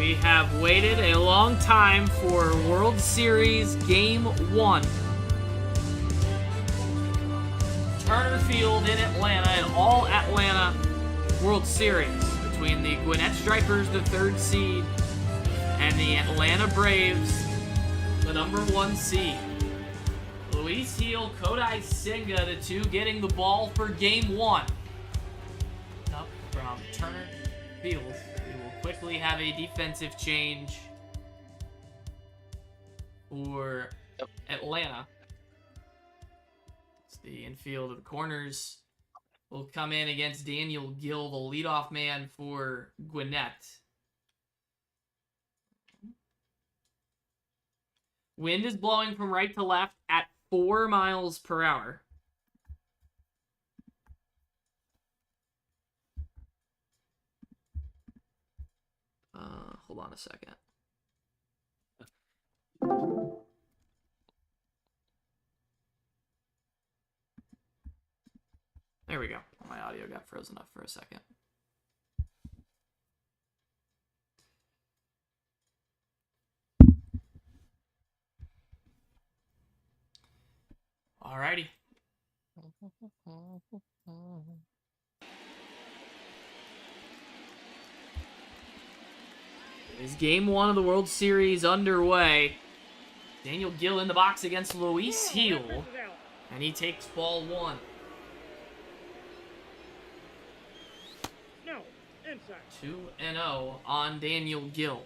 We have waited a long time for World Series Game 1. Turner Field in Atlanta, an all-Atlanta World Series between the Gwinnett Stripers, the 3rd seed, and the Atlanta Braves, the number 1 seed. Luis Gil, Kodai Senga, the two getting the ball for Game 1. Up from Turner Field. We will quickly have a defensive change for Atlanta. It's the infield of the corners will come in against Daniel Gill, the leadoff man for Gwinnett. Wind is blowing from right to left at 4 miles per hour. Hold on a second. There we go. My audio got frozen up for a second. Alrighty. Is Game 1 of the World Series underway? Daniel Gill in the box against Luis Gil, and he takes ball 1. No, inside. 2-0 on Daniel Gill.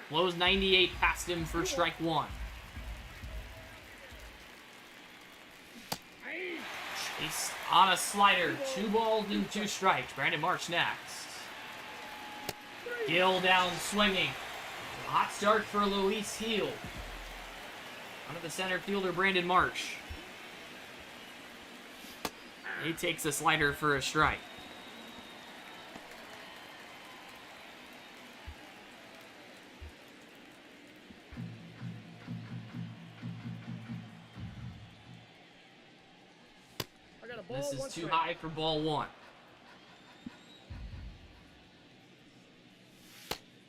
Blows 98 past him for strike 1. Chase on a slider. 2 balls and 2 strikes. Brandon Marsh next. Gill down swinging. Hot start for Luis Gil. Under the center fielder, Brandon Marsh. He takes a slider for a strike. This is too high for ball 1.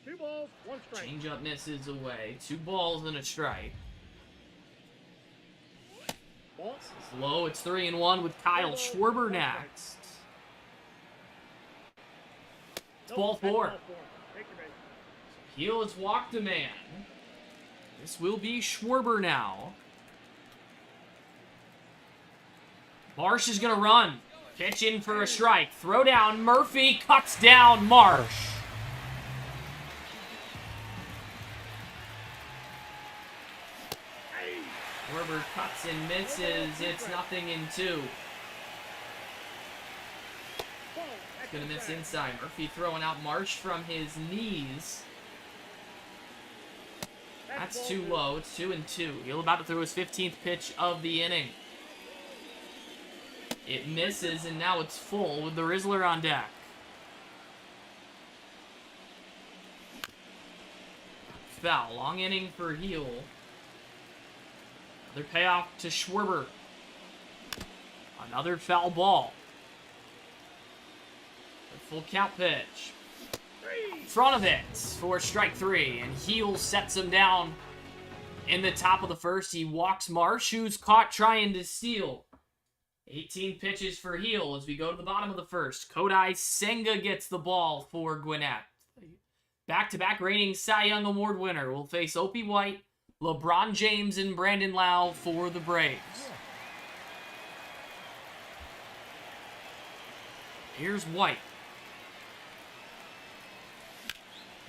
2 balls, 1 strike. Changeup misses away. 2 balls and a strike. Ball. It's low. It's 3-1 with Kyle Schwarber next. It's ball 4. Gil has walked a man. This will be Schwarber now. Marsh is going to run. Pitch in for a strike. Throw down. Murphy cuts down Marsh. Schwarber cuts and misses. It's 0-2. It's going to miss inside. Murphy throwing out Marsh from his knees. That's too low. It's 2-2. Gil about to throw his 15th pitch of the inning. It misses, and now it's full with the Rizzler on deck. Foul. Long inning for Gil. Another payoff to Schwarber. Another foul ball. A full count pitch. In front of it for strike 3, and Gil sets him down in the top of the first. He walks Marsh, who's caught trying to steal. 18 pitches for Gil as we go to the bottom of the first. Kodai Senga gets the ball for Gwinnett. Back-to-back reigning Cy Young Award winner will face Opie White, LeBron James, and Brandon Lau for the Braves. Here's White.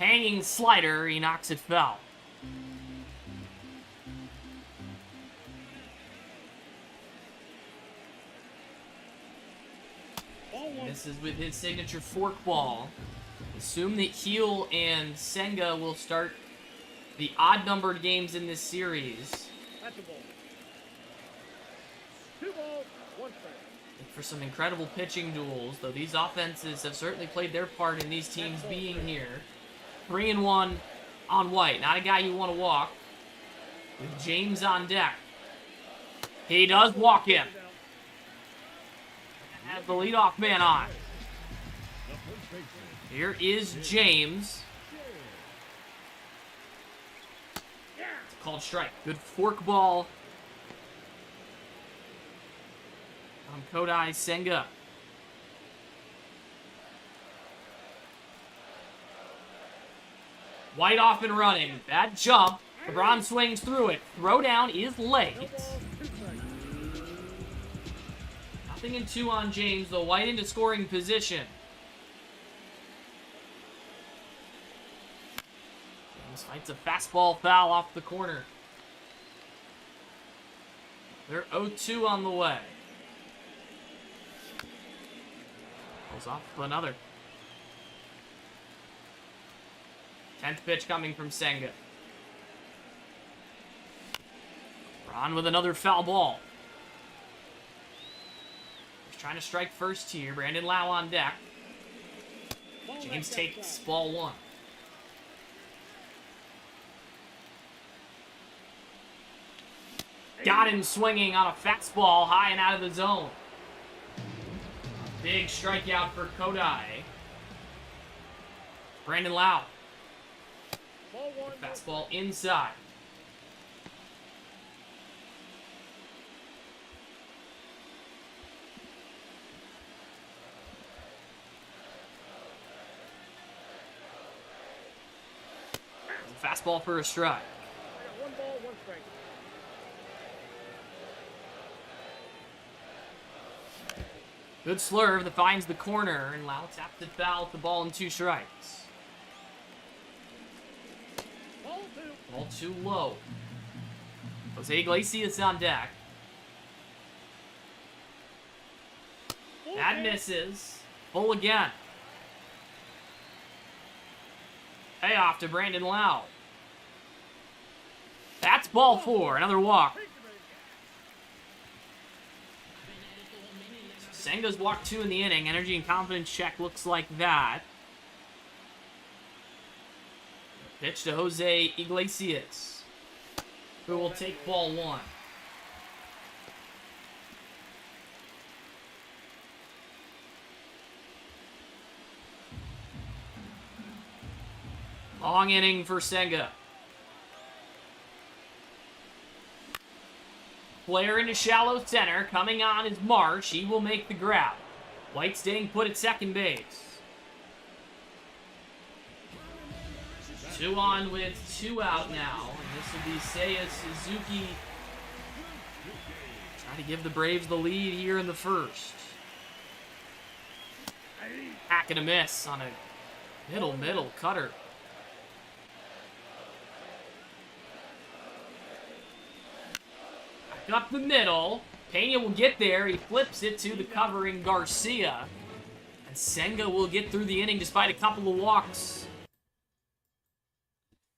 Hanging slider, he knocks it foul. Misses with his signature forkball. Assume that Gil and Senga will start the odd-numbered games in this series. That's a ball. 2 balls, 1 strike. Look for some incredible pitching duels, though these offenses have certainly played their part in these teams being here. 3-1 on White. Not a guy you want to walk. With James on deck. He does walk him. Has the leadoff man on. Here is James. It's a called strike. Good fork ball on Kodai Senga. White off and running. Bad jump. LeBron swings through it. Throwdown is late. No balls, 2 strikes. Nothing in 2 on James, though White into scoring position. James fights a fastball foul off the corner. They're 0-2 on the way. Pulls off another. 10th pitch coming from Senga. Ron with another foul ball. He's trying to strike first here. Brandon Lau on deck. James takes ball 1. Got him swinging on a fastball high and out of the zone. Big strikeout for Kodai. Brandon Lau. Ball 1. Fastball inside. Fastball for a strike. I got 1 ball, 1 strike. Good slurve that finds the corner, and Lau taps it foul with the ball and 2 strikes. Ball 2. Ball too low. Jose Iglesias on deck. Full That pitch. misses. Full again. Payoff to Brandon Lau. That's ball 4. Another walk. Senga's walked 2 in the inning. Energy and confidence check looks like that. Pitch to Jose Iglesias, who will take ball 1. Long inning for Senga. Player into shallow center. Coming on is Marsh. He will make the grab. White staying put at second base. 2 on with 2 out now. And this will be Seiya Suzuki. Try to give the Braves the lead here in the first. Hack and a miss on a middle cutter. Up the middle. Pena will get there. He flips it to the covering Garcia. And Senga will get through the inning despite a couple of walks.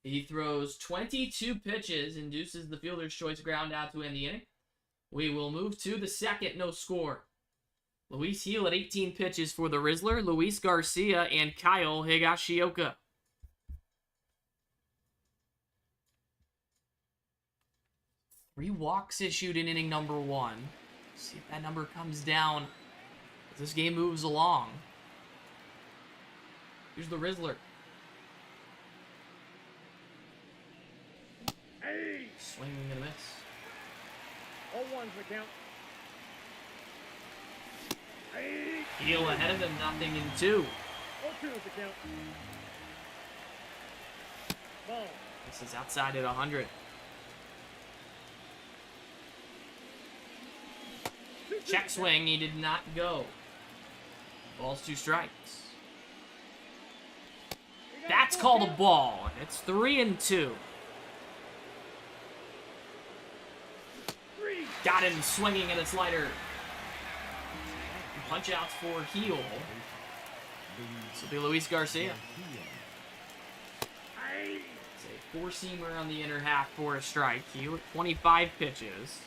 He throws 22 pitches, induces the fielder's choice ground out to end the inning. We will move to the second, no score. Luis Gil at 18 pitches for the Rizzler, Luis Garcia, and Kyle Higashioka. Three walks issued in inning number 1. See if that number comes down as this game moves along. Here's the Rizzler. Hey! Swinging and a miss. All 1's the count. Hey! Heel ahead of him, nothing in 2. All 2's the count. Ball. This is outside at 100. Check swing, he did not go. Ball's 2 strikes. That's called a ball. It's 3-2. Got him swinging at a slider. Punch outs for Heel. This will be Luis Garcia. It's a 4-seamer on the inner half for a strike. Heel at 25 pitches.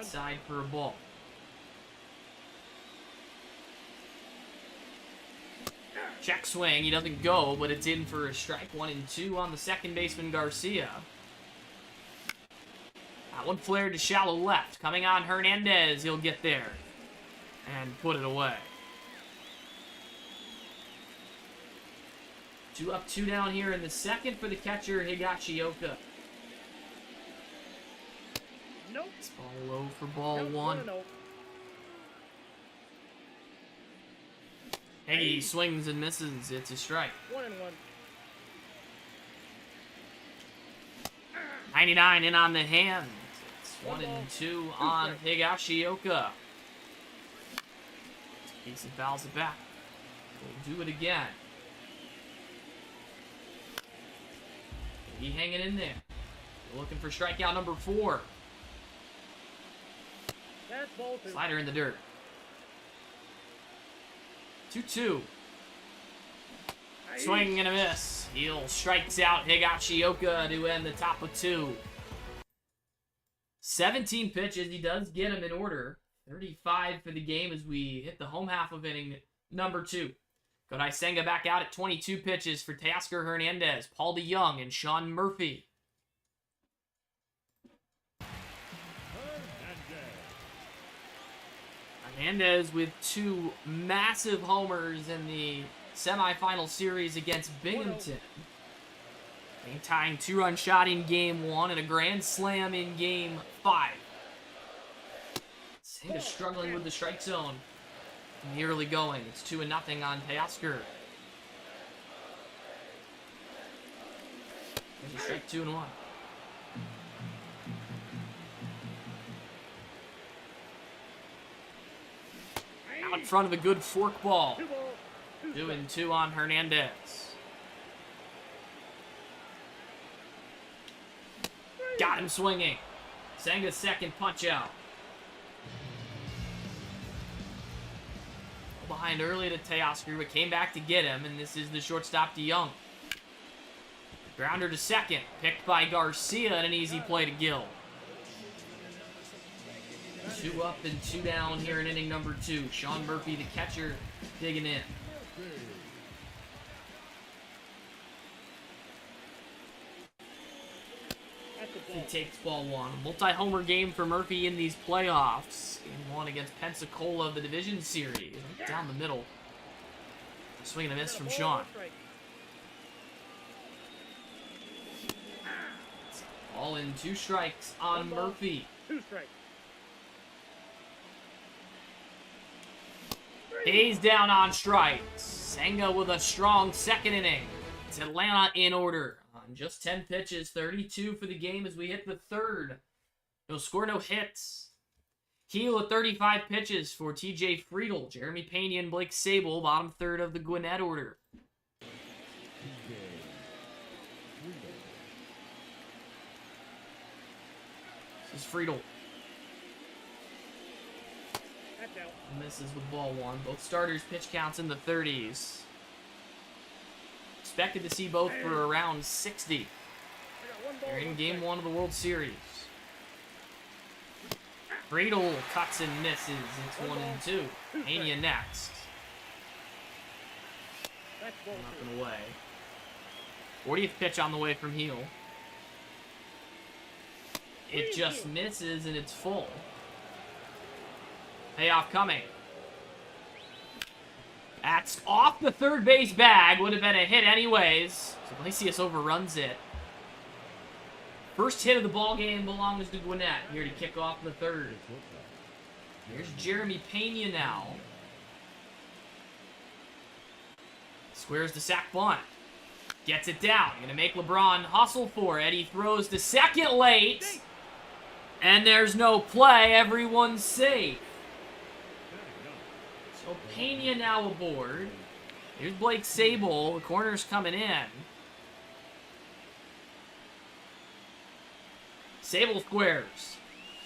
Side for a ball. Check swing, he doesn't go, but it's in for a strike. 1-2 on the second baseman Garcia. That one flared to shallow left. Coming on Hernandez. He'll get there and put it away. 2 up, 2 down here in the second for the catcher, Higashioka. Nope. It's ball low for ball Count 1. 1-0. Higgy swings and misses. It's a strike. 1-1. 99 in on the hand. It's 1-2 on Higashioka. Casey fouls it back. We'll do it again. He hanging in there. We're looking for strikeout number 4. That's ball 2. Slider in the dirt. 2-2. Swing and a miss. Heel strikes out Higashioka to end the top of 2. 17 pitches. He does get them in order. 35 for the game as we hit the home half of inning number 2. Kodai Senga back out at 22 pitches for Teoscar Hernandez, Paul DeYoung, and Sean Murphy. Hernandez with 2 massive homers in the semifinal series against Binghamton. Tying 2-run shot in Game 1 and a grand slam in Game 5. Senga struggling with the strike zone in the early going. It's 2-0 on Teoscar. There's a strike 2-1. Out in front of a good forkball. 2-2 on Hernandez. Got him swinging. Senga's second punch out. Behind early to Teoscar, but came back to get him, and this is the shortstop DeYoung. Grounder to second, picked by Garcia, and an easy play to Gill. 2 up and 2 down here in inning number 2. Sean Murphy, the catcher, digging in. He takes ball 1. Multi-homer game for Murphy in these playoffs. Game 1 against Pensacola of the division series. Down the middle. Swing and a miss from Sean. All in 2 strikes on Murphy. 2 strikes. Hayes down on strikes. Senga with a strong second inning. It's Atlanta in order. On just 10 pitches, 32 for the game as we hit the 3rd. No score, no hits. Heel at 35 pitches for TJ Friedel, Jeremy Pena, and Blake Sable, bottom 3rd of the Gwinnett order. This is Friedel. That's out. Misses with ball 1. Both starters pitch counts in the 30s. Expected to see both for around 60. I got 1 ball. They're in Game 1 of the World Series. Friedel cuts and misses. It's 1-2. Pena next. That's ball 2. Up and away. 40th pitch on the way from Heel. It just misses and it's full. Payoff coming. That's off the third base bag. Would have been a hit anyways. So Iglesias overruns it. First hit of the ball game belongs to Gwinnett here to kick off the 3rd. Here's Jeremy Pena now. Squares the sack bunt. Gets it down. Gonna make LeBron hustle for it. He throws to second late. And there's no play. Everyone's safe. So Pena now aboard. Here's Blake Sable. The corner's coming in. Sable squares.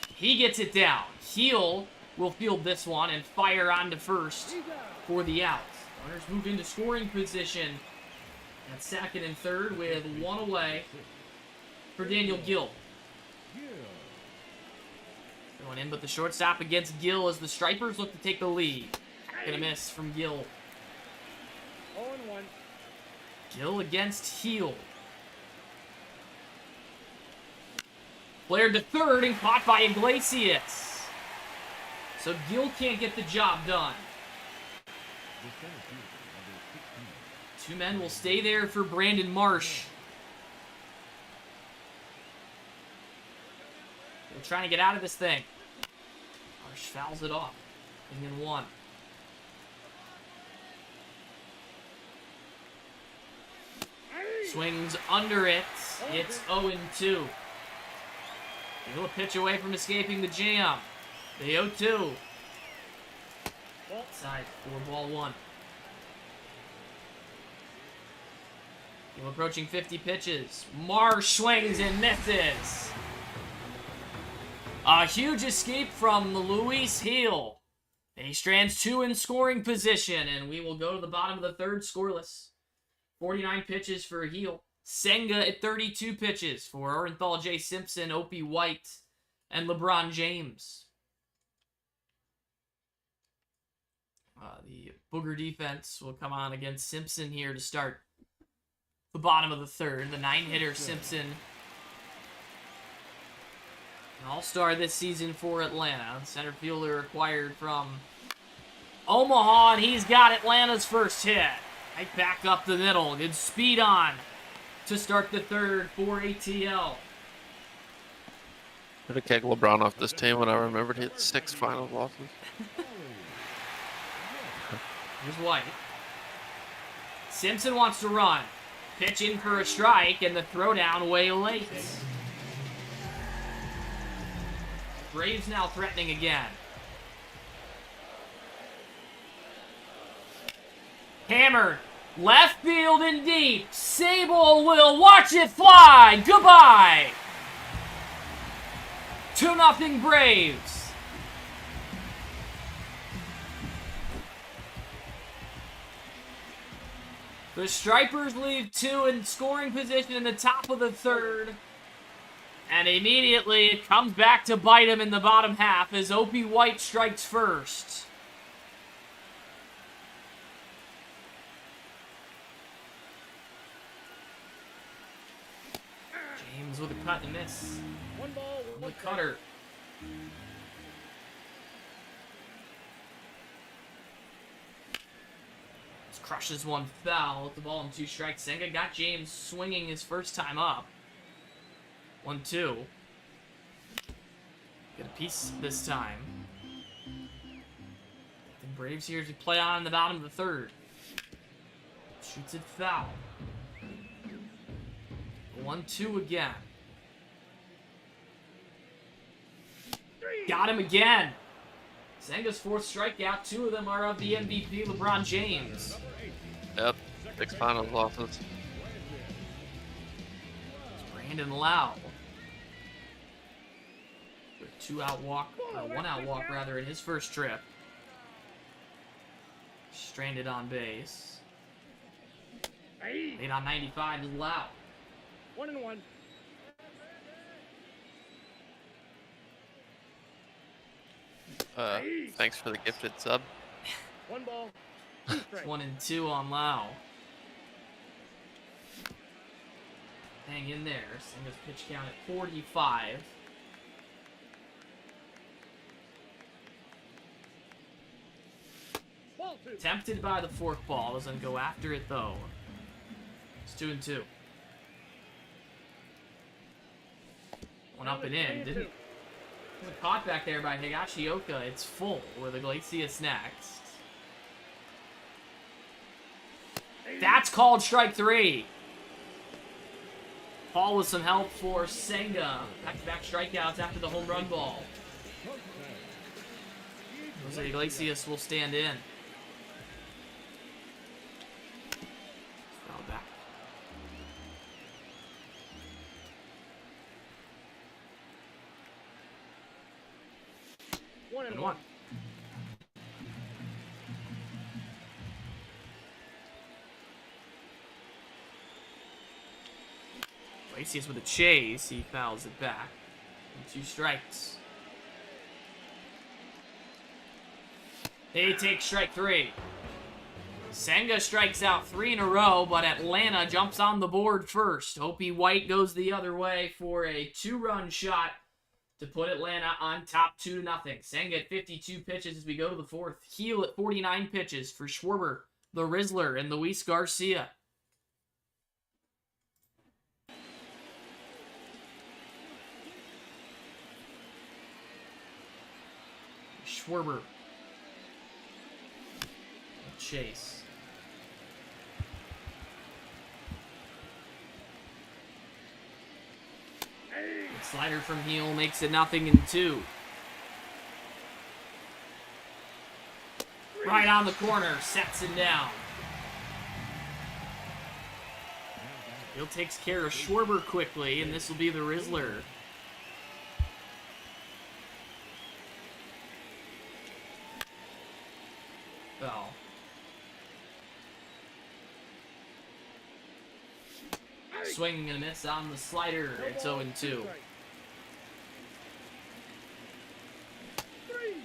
He gets it down. Heel will field this one and fire on to first for the out. Runners move into scoring position at 2nd and 3rd with 1 away for Daniel Gill. Going in, but the shortstop against Gill as the Stripers look to take the lead. Gonna miss from Gill. 0-1. Gill against Heel. Flared to third and caught by Iglesias. So Gill can't get the job done. Two men will stay there for Brandon Marsh. They're trying to get out of this thing. Marsh fouls it off. And 1. Swings under it. It's 0-2. He'll pitch away from escaping the jam. The 0-2. Side for ball 1. He'll approaching 50 pitches. Marsh swings and misses. A huge escape from Luis Heel. He strands 2 in scoring position, and we will go to the bottom of the third scoreless. 49 pitches for Heel. Senga at 32 pitches for Orenthal J. Simpson, Opie White, and LeBron James. The Booger defense will come on against Simpson here to start the bottom of the third. The 9-hitter Simpson, an all-star this season for Atlanta. Center fielder acquired from Omaha, and he's got Atlanta's first hit. Right back up the middle. Good speed on to start the third for ATL. I'm gonna kick LeBron off this team when I remembered he had 6 final losses. Here's White. Simpson wants to run. Pitch in for a strike, and the throwdown way late. Braves now threatening again. Hammered. Left field and deep. Sable will watch it fly. Goodbye. 2-0 Braves. The Stripers leave 2 in scoring position in the top of the third. And immediately it comes back to bite him in the bottom half as Opie White strikes first. James with a cut and miss. 1 ball, On 1 the cutter. Crushes one foul with the ball and 2 strikes. Senga got James swinging his first time up. 1-2. Get a piece this time. The Braves here to play on in the bottom of the third. Shoots it foul. 1-2 again. Got him again. Senga's 4th strikeout. 2 of them are of the MVP, LeBron James. Yep, 6 final losses. Brandon Lau. 2-out walk, or 1-out walk rather, in his first trip. Stranded on base. Made on 95 is Lau. 1-1. Thanks for the gifted sub. 1 ball, 2 strikes. 1-2 on Lau. Hang in there. Senga's pitch count at 45. Ball 2. Tempted by the forkball. Doesn't go after it, though. It's 2-2. One up and in. Didn't caught back there by Higashioka. It's full with Iglesias next. That's called strike 3. Paul with some help for Senga. Back-to-back strikeouts after the home run ball. Jose Iglesias will stand in. Throw it back. 1-1. Iglesias with a chase. He fouls it back. And 2 strikes. They take strike 3. Senga strikes out 3 in a row, but Atlanta jumps on the board first. Opie White goes the other way for a 2-run shot to put Atlanta on top 2-0. Senga at 52 pitches as we go to the 4th. Heel at 49 pitches for Schwarber, the Rizzler, and Luis Garcia. Schwarber. Chase. Slider from heel makes it 0-2. Right on the corner, sets him down. Hill takes care of Schwarber quickly, and this will be the Rizzler. Oh. Swing and a miss on the slider. It's 0-2.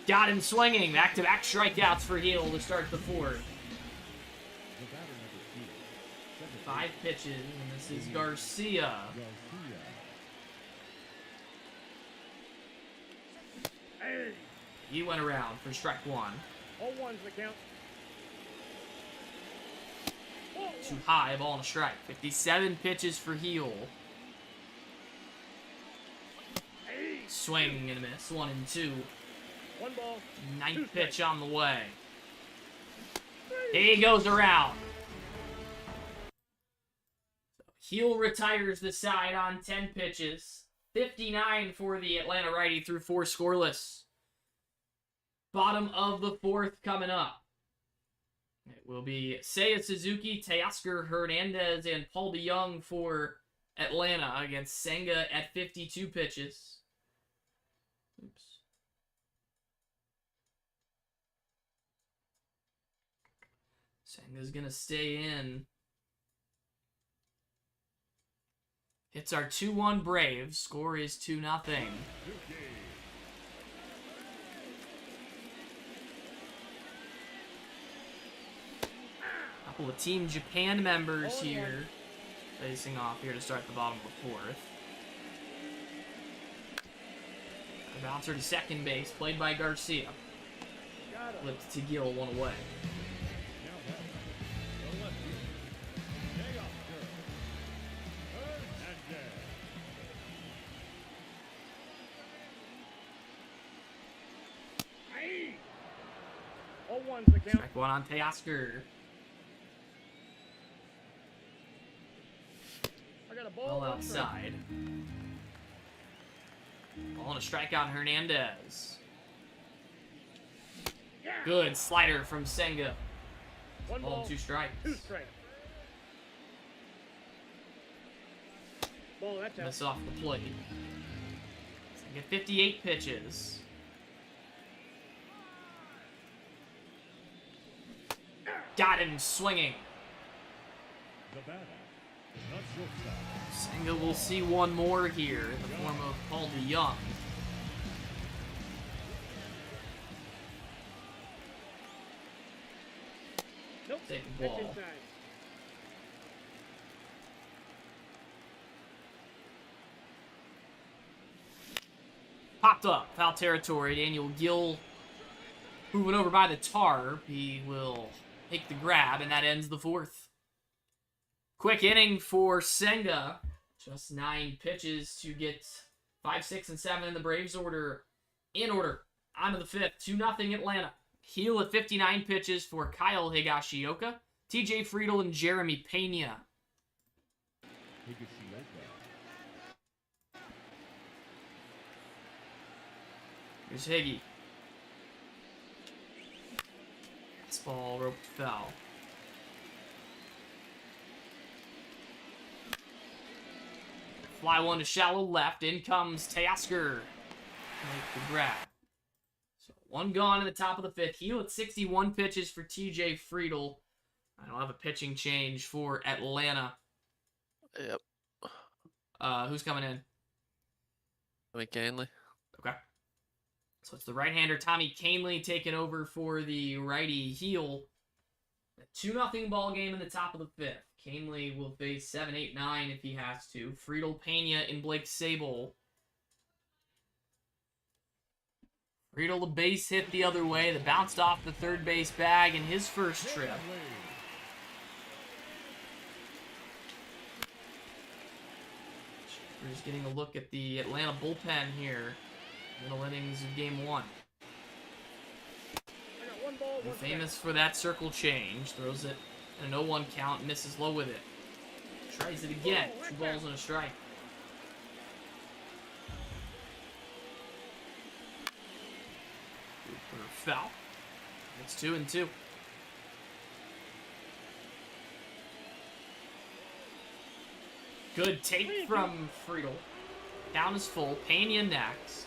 Got him swinging. Back-to-back strikeouts for Heel to start the 4th. 5 pitches, and this is Garcia. He went around for strike 1. All ones the count. Too high, ball and a strike. 57 pitches for Heel. Swing and a miss. 1-2. 1 ball. 9th pitch on the way. He goes around. Heel retires the side on 10 pitches. 59 for the Atlanta righty through 4 scoreless. Bottom of the 4th coming up. It will be Seiya Suzuki, Teoscar Hernandez, and Paul DeYoung for Atlanta against Senga at 52 pitches. Oops. Senga's going to stay in. Hits our 2-1 Braves. Score is 2-0. Couple of Team Japan members here facing off here to start the bottom of the 4th. A bouncer to second base, played by Garcia. Flipped to Gill, 1 away. All ones the count. Strike 1 on Teoscar. I got a ball. Well outside. Ball and a strikeout, Hernandez. Good slider from Senga. 1 Ball ball. and 2 strikes. 2 strikes. Ball, that's out. Miss off the plate. Senga 58 pitches. Got him swinging. Senga will see one more here in the form of Paul DeYoung. Nope. Take the That's ball. inside. Popped up, foul territory. Daniel Gill moving over by the tarp. He will take the grab, and that ends the 4th. Quick inning for Senga. Just 9 pitches to get 5, 6, and 7 in the Braves order. In order. On to the 5th. 2-0 Atlanta. Heel at 59 pitches for Kyle Higashioka, TJ Friedel, and Jeremy Pena. Here's Higgy. Fastball roped foul. Fly 1 to shallow left. In comes Teoscar. Make the grab. So 1 gone in the top of the 5th. Heel at 61 pitches for TJ Friedel. I don't have a pitching change for Atlanta. Yep. Who's coming in? McCanley. Okay. So it's the right-hander Tommy Canley taking over for the righty Heel. 2-0 ball game in the top of the 5th. Canely will face 7, 8, 9 if he has to. Friedel, Pena, and Blake Sable. Friedel, the base hit the other way. That bounced off the third base bag in his first trip. We're just getting a look at the Atlanta bullpen here. Middle innings of game 1. And famous for that circle change. Throws it in an 0-1 count, misses low with it. Tries it again. 2 balls and a strike. Foul. It's 2-2. Good take from Friedel. Down is full. Pena next.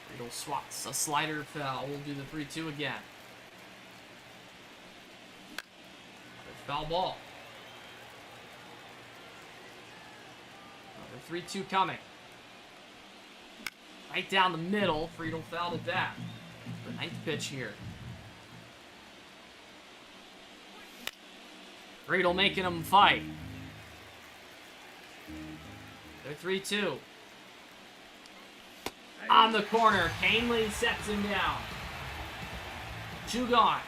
Friedel swats a slider foul. We'll do the 3-2 again. Foul ball. Another 3-2 coming. Right down the middle. Friedel fouled it back. The 9th pitch here. Friedel making him fight. They're 3-2. On the corner. Canely sets him down. 2 gone.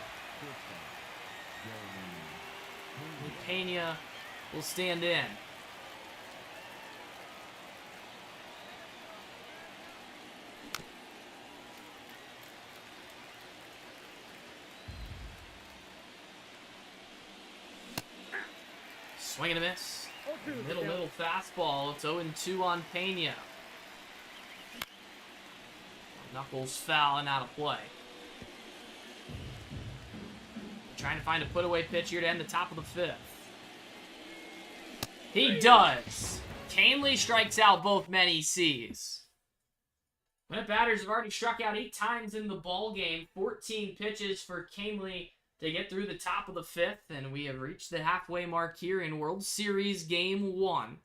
Pena will stand in. Swing and a miss. Middle fastball. It's 0-2 on Pena. Knuckles foul and out of play. Trying to find a put-away pitch here to end the top of the 5th. He does. Canely strikes out both men he sees. Gwinnett batters have already struck out 8 times in the ball game. 14 pitches for Canely to get through the top of the 5th, and we have reached the halfway mark here in World Series Game 1.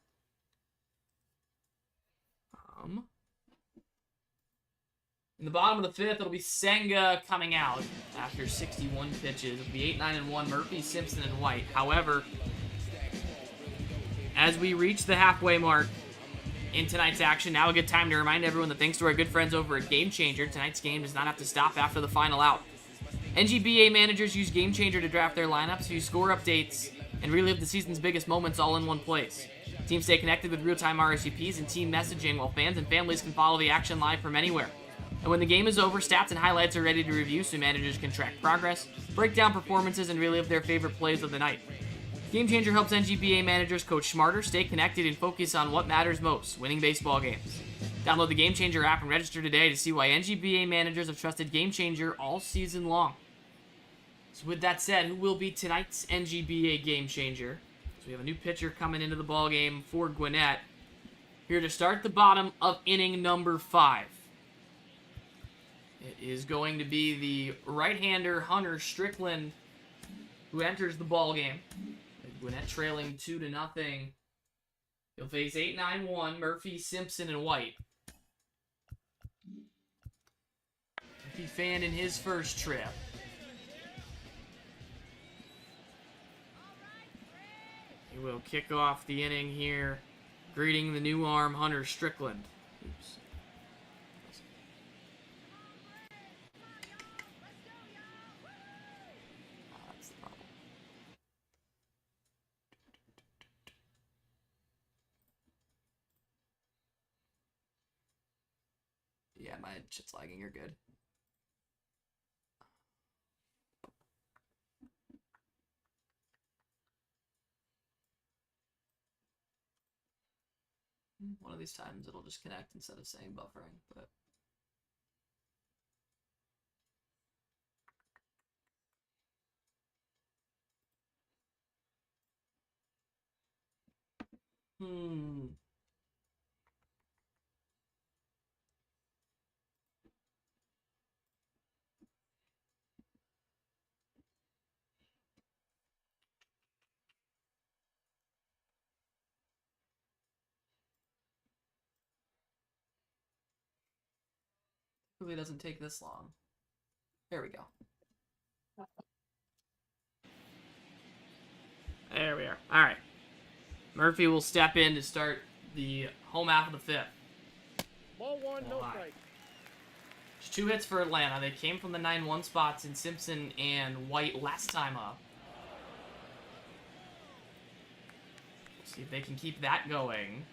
In the bottom of the 5th, it'll be Senga coming out after 61 pitches. It'll be 8, 9, and 1, Murphy, Simpson, and White. However, as we reach the halfway mark in tonight's action, now a good time to remind everyone that thanks to our good friends over at Game Changer, tonight's game does not have to stop after the final out. NGBA managers use Game Changer to draft their lineups, view score updates, and relive the season's biggest moments all in one place. Teams stay connected with real-time RSVPs and team messaging, while fans and families can follow the action live from anywhere. And when the game is over, stats and highlights are ready to review so managers can track progress, break down performances, and relive their favorite plays of the night. Game Changer helps NGBA managers coach smarter, stay connected, and focus on what matters most, winning baseball games. Download the Game Changer app and register today to see why NGBA managers have trusted Game Changer all season long. So with that said, who will be tonight's NGBA Game Changer? So we have a new pitcher coming into the ball game for Gwinnett. Here to start the bottom of inning number 5. It is going to be the right-hander Hunter Strickland who enters the ball game. Gwinnett trailing 2-0. He'll face 8, 9, 1, Murphy, Simpson, and White. Murphy fanned in his first trip. He will kick off the inning here, greeting the new arm, Hunter Strickland. Oops. That's the problem. Yeah, my shit's lagging. You're good. One of these times it'll just connect instead of saying buffering, but Typically it doesn't take this long. There we go. There we are. All right. Murphy will step in to start the home half of the fifth. Ball one, no high. strike. There's 2 hits for Atlanta. They came from the 9-1 spots in Simpson and White last time up. See if they can keep that going.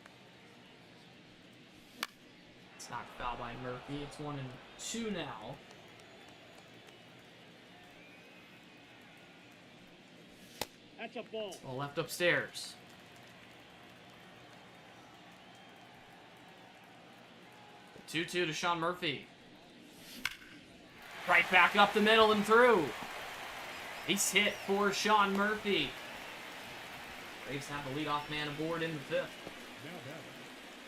It's not foul by Murphy. It's 1-2 now. That's a ball. Well, left upstairs. The 2-2 to Sean Murphy. Right back up the middle and through. Ace hit for Sean Murphy. Braves have the leadoff man aboard in the fifth.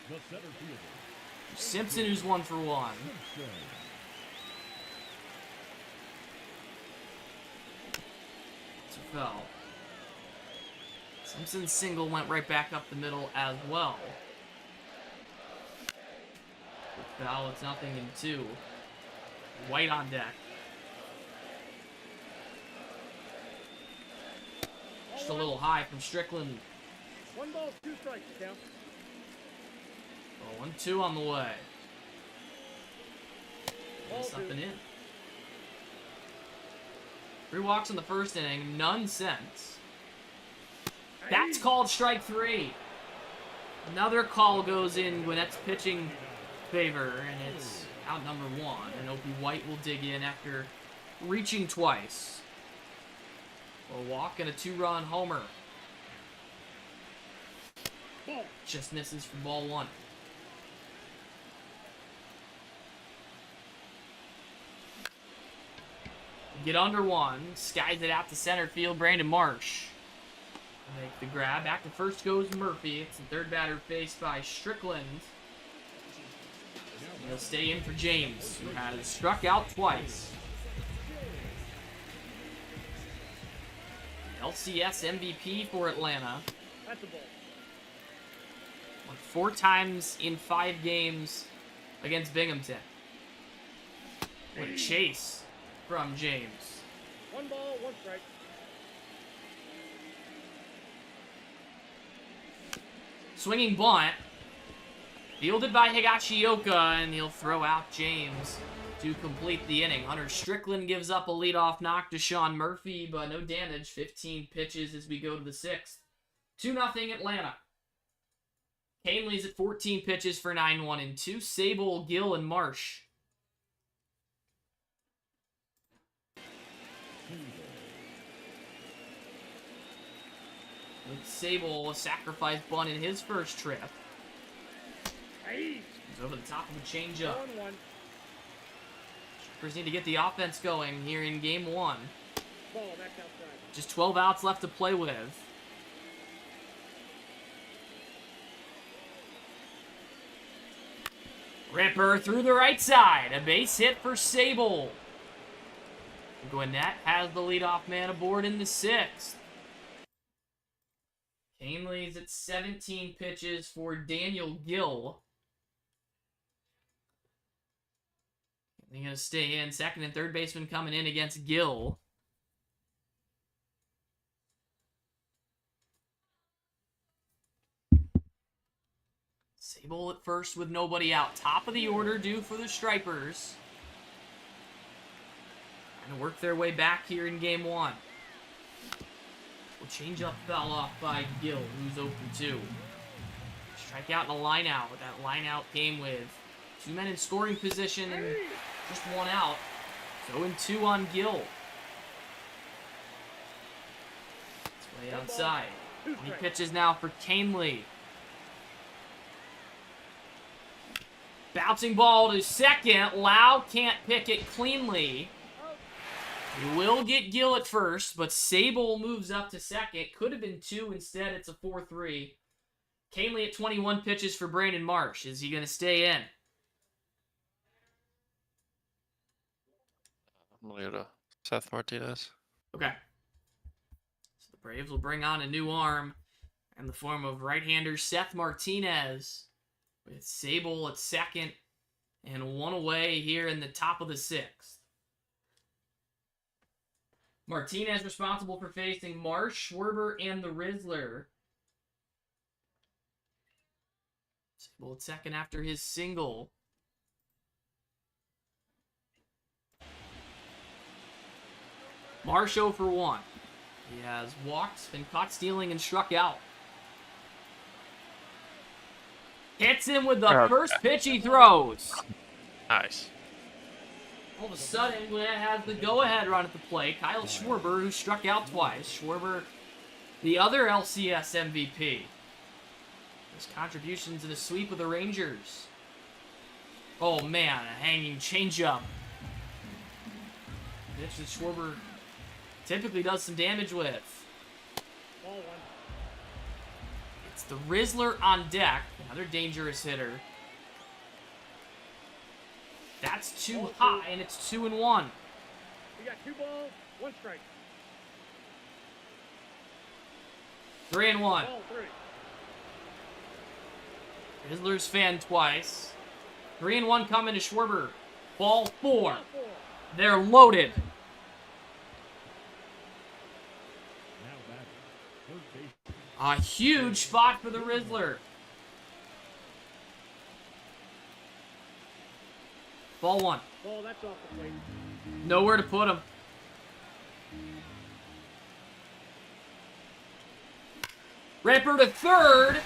The center fielder. Simpson, who's 1 for 1. It's a foul. Simpson's single went right back up the middle as well. Foul, it's 0-2. White on deck. Just a little high from Strickland. 1 ball, 2 strikes, count. Oh, 1-2 on the way. Ball Something 2. in. 3 walks in the first inning, none since. That's called strike 3. Another call goes in Gwinnett's pitching favor, and it's out number 1. And Opie White will dig in after reaching twice. A walk and a 2-run homer. Ball. Just misses for ball 1. Get under 1. Skies it out to center field. Brandon Marsh make the grab. Back to first goes Murphy. It's the third batter faced by Strickland. He'll stay in for James, who has struck out twice. LCS MVP for Atlanta. That's a ball. Won 4 times in 5 games against Binghamton. What a chase from James. 1 ball, 1 strike. Swinging bunt. Fielded by Higashioka, and he'll throw out James to complete the inning. Hunter Strickland gives up a leadoff knock to Sean Murphy, but no damage. 15 pitches as we go to the 6th. 2-0 Atlanta. Canley's at 14 pitches for 9-1-2. Sable, Gill, and Marsh. With Sable, a sacrifice bunt in his first trip. Hey. He's over the top of the changeup. 1-1. Strippers need to get the offense going here in game 1. Ball, that's outside. Just 12 outs left to play with. Ripper through the right side. A base hit for Sable. Gwinnett has the leadoff man aboard in the 6th. Canley's at 17 pitches for Daniel Gill. They're going to stay in. Second and third baseman coming in against Gill. Sable at first with nobody out. Top of the order due for the Stripers. Trying to work their way back here in game 1. Well, change up fell off by Gill, who's 0-2. Strikeout and a line out. That line out came with 2 men in scoring position and just 1 out. 0-2 on Gill. It's way outside. 20 pitches now for Canley. Bouncing ball to second. Lau can't pick it cleanly. He will get Gill at first, but Sable moves up to second. Could have been 2 instead. It's a 4-3. Canley at 21 pitches for Brandon Marsh. Is he going to stay in? I'm going to go to Seth Martinez. Okay. So the Braves will bring on a new arm in the form of right-hander Seth Martinez with Sable at second And one away here in the top of the 6th. Martinez responsible for facing Marsh, Schwarber, and the Rizzler. Sable at second after his single. Marsh 0 for 1. He has walked, been caught stealing, and struck out. Hits him with the first pitch he throws. Nice. All of a sudden, Gwinnett has the go-ahead run at the plate. Kyle Schwarber, who struck out twice. Schwarber, the other LCS MVP. His contributions in a sweep of the Rangers. Oh man, a hanging changeup. Pitch that Schwarber typically does some damage with. Ball 1. It's the Rizzler on deck, another dangerous hitter. That's too high, and it's 2-1. We got 2 balls, 1 strike. 3-1. Ball 3. Rizzler's fanned twice. 3-1 coming to Schwarber. Ball 4. Ball 4. They're loaded. Now batting. Third base. A huge spot for the Rizzler. Ball 1. Ball, that's off the plate. Nowhere to put him. Ripper to third.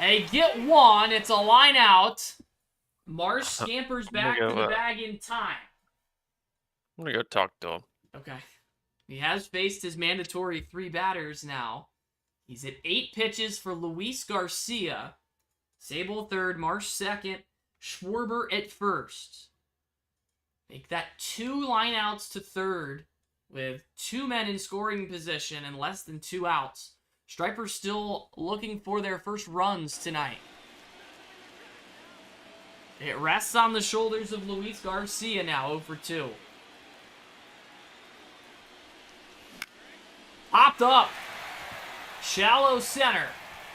They get 1. It's a line out. Marsh scampers back to the bag in time. I'm gonna go talk to him. Okay. He has faced his mandatory 3 batters now. He's at 8 pitches for Luis Garcia. Sable third, Marsh second, Schwarber at first. Make that 2 lineouts to third with 2 men in scoring position and less than 2 outs. Striper's still looking for their first runs tonight. It rests on the shoulders of Luis Garcia now, 0 for 2. Popped up. Shallow center.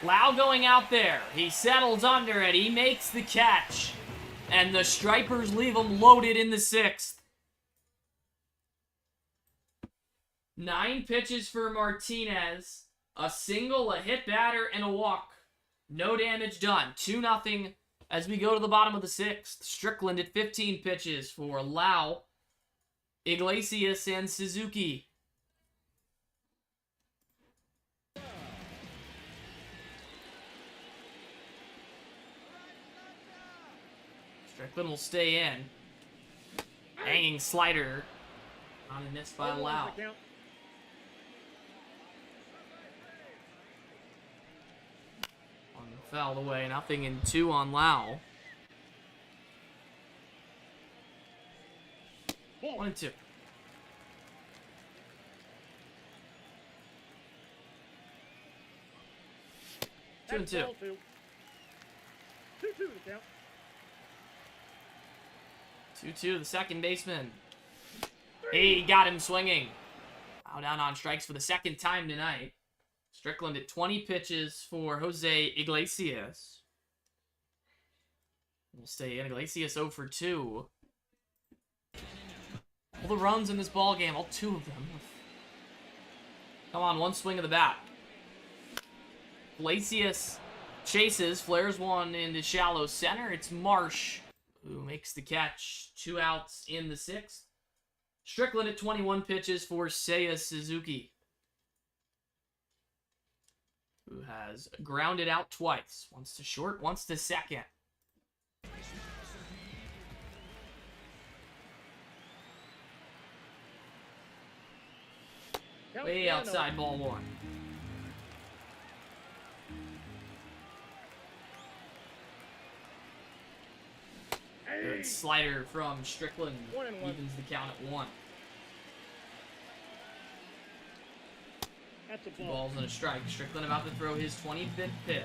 Lau going out there. He settles under it. He makes the catch. And the Stripers leave him loaded in the 6th. 9 pitches for Martinez. A single, a hit batter, and a walk. No damage done. 2-0 as we go to the bottom of the 6th. Strickland at 15 pitches for Lau, Iglesias, and Suzuki. Strickland will stay in. Hanging slider. On a miss by Ball 1's Lau. the count. One fouled away. 0-2 on Lau. Ball. 1-2. Two and That's two. ball 2. 2-2 the count. 2-2, the second baseman. He got him swinging. Now down on strikes for the second time tonight. Strickland at 20 pitches for Jose Iglesias. We'll stay in. Iglesias 0 for 2. All the runs in this ball game, all 2 of them. Come on, 1 swing of the bat. Iglesias chases, flares 1 into shallow center. It's Marsh who makes the catch. 2 outs in the 6th. Strickland at 21 pitches for Seiya Suzuki, who has grounded out twice. Once to short, once to second. Count Way 1-0. outside, ball 1. Good slider from Strickland. 1-1. Evens the count at 1. That's a 2 ball. balls and a strike. Strickland about to throw his 25th pitch.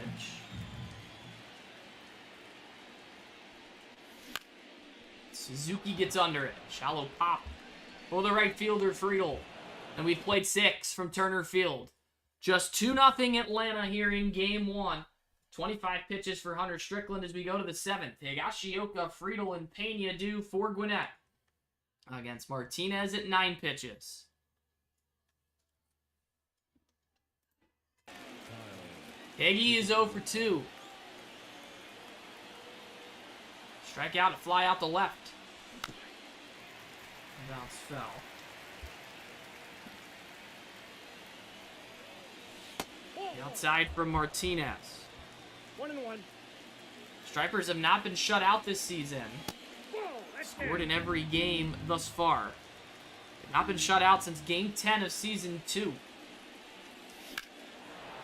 Suzuki gets under it. Shallow pop for the right fielder, Friedel. And we've played 6 from Turner Field. Just 2-0 Atlanta here in Game 1. 25 pitches for Hunter Strickland as we go to the 7th. Higashioka, Friedel, and Pena do for Gwinnett against Martinez at 9 pitches. Higgy is 0 for 2. Strike out and fly out the left. Bounce fell. The outside from Martinez. 1-1. Stripers have not been shut out this season. Whoa, that's Scored in every game thus far. They've not been shut out since Game 10 of Season 2.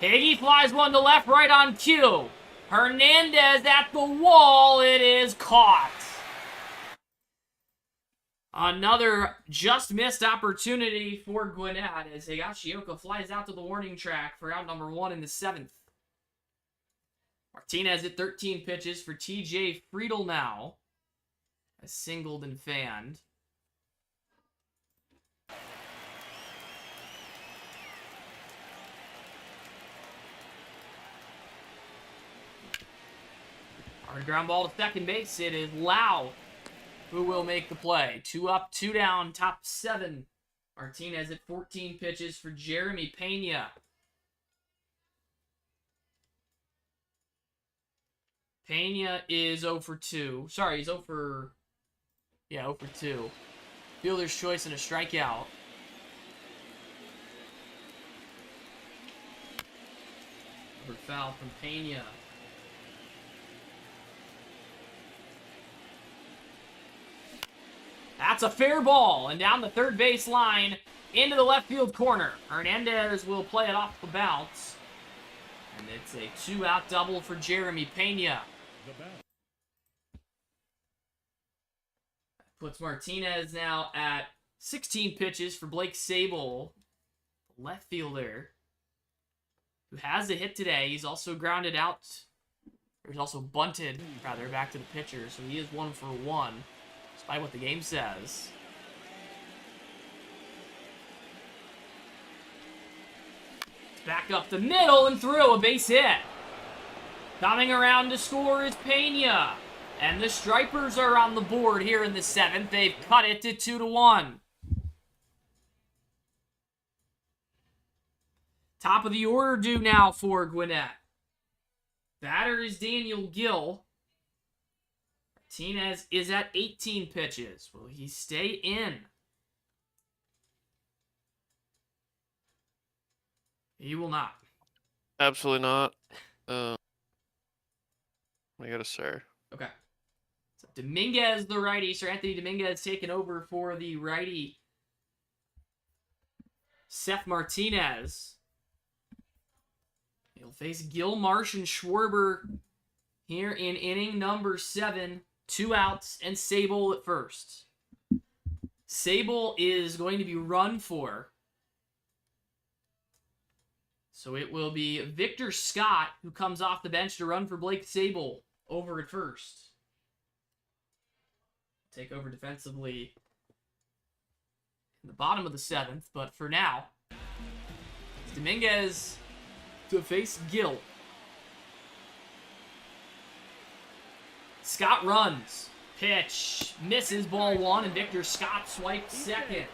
Higgy flies one to left, right on cue. Hernandez at the wall. It is caught. Another just missed opportunity for Gwinnett as Higashioka flies out to the warning track for out number 1 in the 7th. Martinez at 13 pitches for TJ Friedel now. Has singled and fanned. Hard ground ball to second base. It is Lau who will make the play. 2 up, 2 down, top 7. Martinez at 14 pitches for Jeremy Pena. Pena is 0 for 2. Sorry, he's 0 for... Yeah, 0 for 2. Fielder's choice and a strikeout. Over foul from Pena. That's a fair ball, and down the third base line into the left field corner. Hernandez will play it off the bounce. And it's a 2-out double for Jeremy Pena. Puts Martinez now at 16 pitches for Blake Sable, left fielder, who has a hit today. He's also grounded out, or he's also bunted, rather, back to the pitcher, so he is 1 for 1, despite what the game says. Back up the middle and through, a base hit. Coming around to score is Pena. And the Stripers are on the board here in the 7th. They've cut it to 2-1. Top of the order due now for Gwinnett. Batter is Daniel Gill. Martinez is at 18 pitches. Will he stay in? He will not. Absolutely not. I got a sir. Okay. So Dominguez, the righty. Sir Anthony Dominguez taking over for the righty Seth Martinez. He'll face Gil, Marsh, and Schwarber here in inning number 7. 2 outs and Sable at first. Sable is going to be run for. So it will be Victor Scott who comes off the bench to run for Blake Sable over at first. Take over defensively in the bottom of the 7th, but for now, it's Dominguez to face Gill. Scott runs. Pitch. Misses ball 1, and Victor Scott swipes second.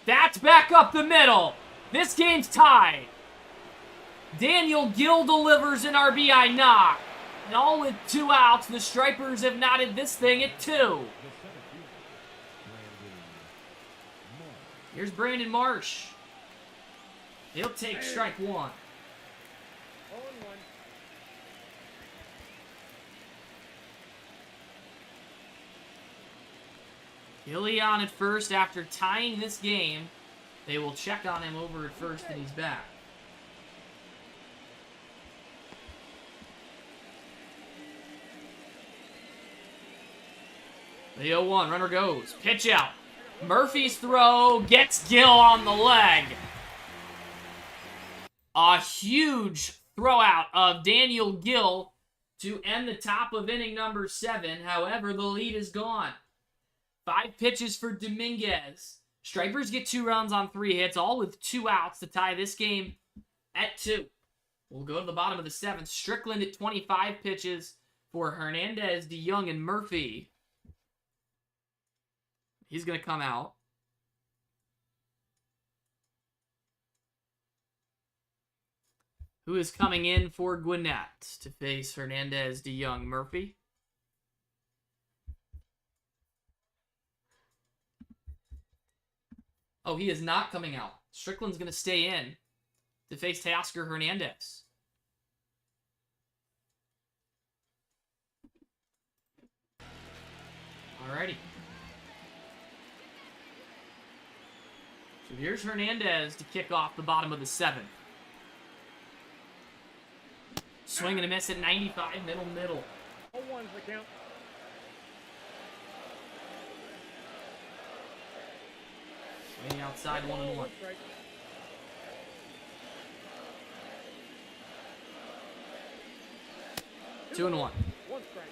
That's back up the middle. This game's tied. Daniel Gill delivers an RBI knock. And all with 2 outs, the Stripers have knotted this thing at 2. Here's Brandon Marsh. He'll take strike 1. 0-1. Gilly on at first after tying this game. They will check on him over at first, and he's back. The 0-1, runner goes. Pitch out. Murphy's throw gets Gill on the leg. A huge throw out of Daniel Gill to end the top of inning number 7. However, the lead is gone. 5 pitches for Dominguez. Stripers get 2 runs on 3 hits, all with 2 outs to tie this game at 2. We'll go to the bottom of the 7th. Strickland at 25 pitches for Hernandez, DeYoung, and Murphy. He's going to come out. Who is coming in for Gwinnett to face Hernandez, DeYoung, Murphy? Oh, he is not coming out. Strickland's going to stay in to face Teoscar Hernandez. Alrighty. So here's Hernandez to kick off the bottom of the 7th. Swing and a miss at 95, middle. 0-1's the count. Swing outside, 1-1. 2-1. 1 strike.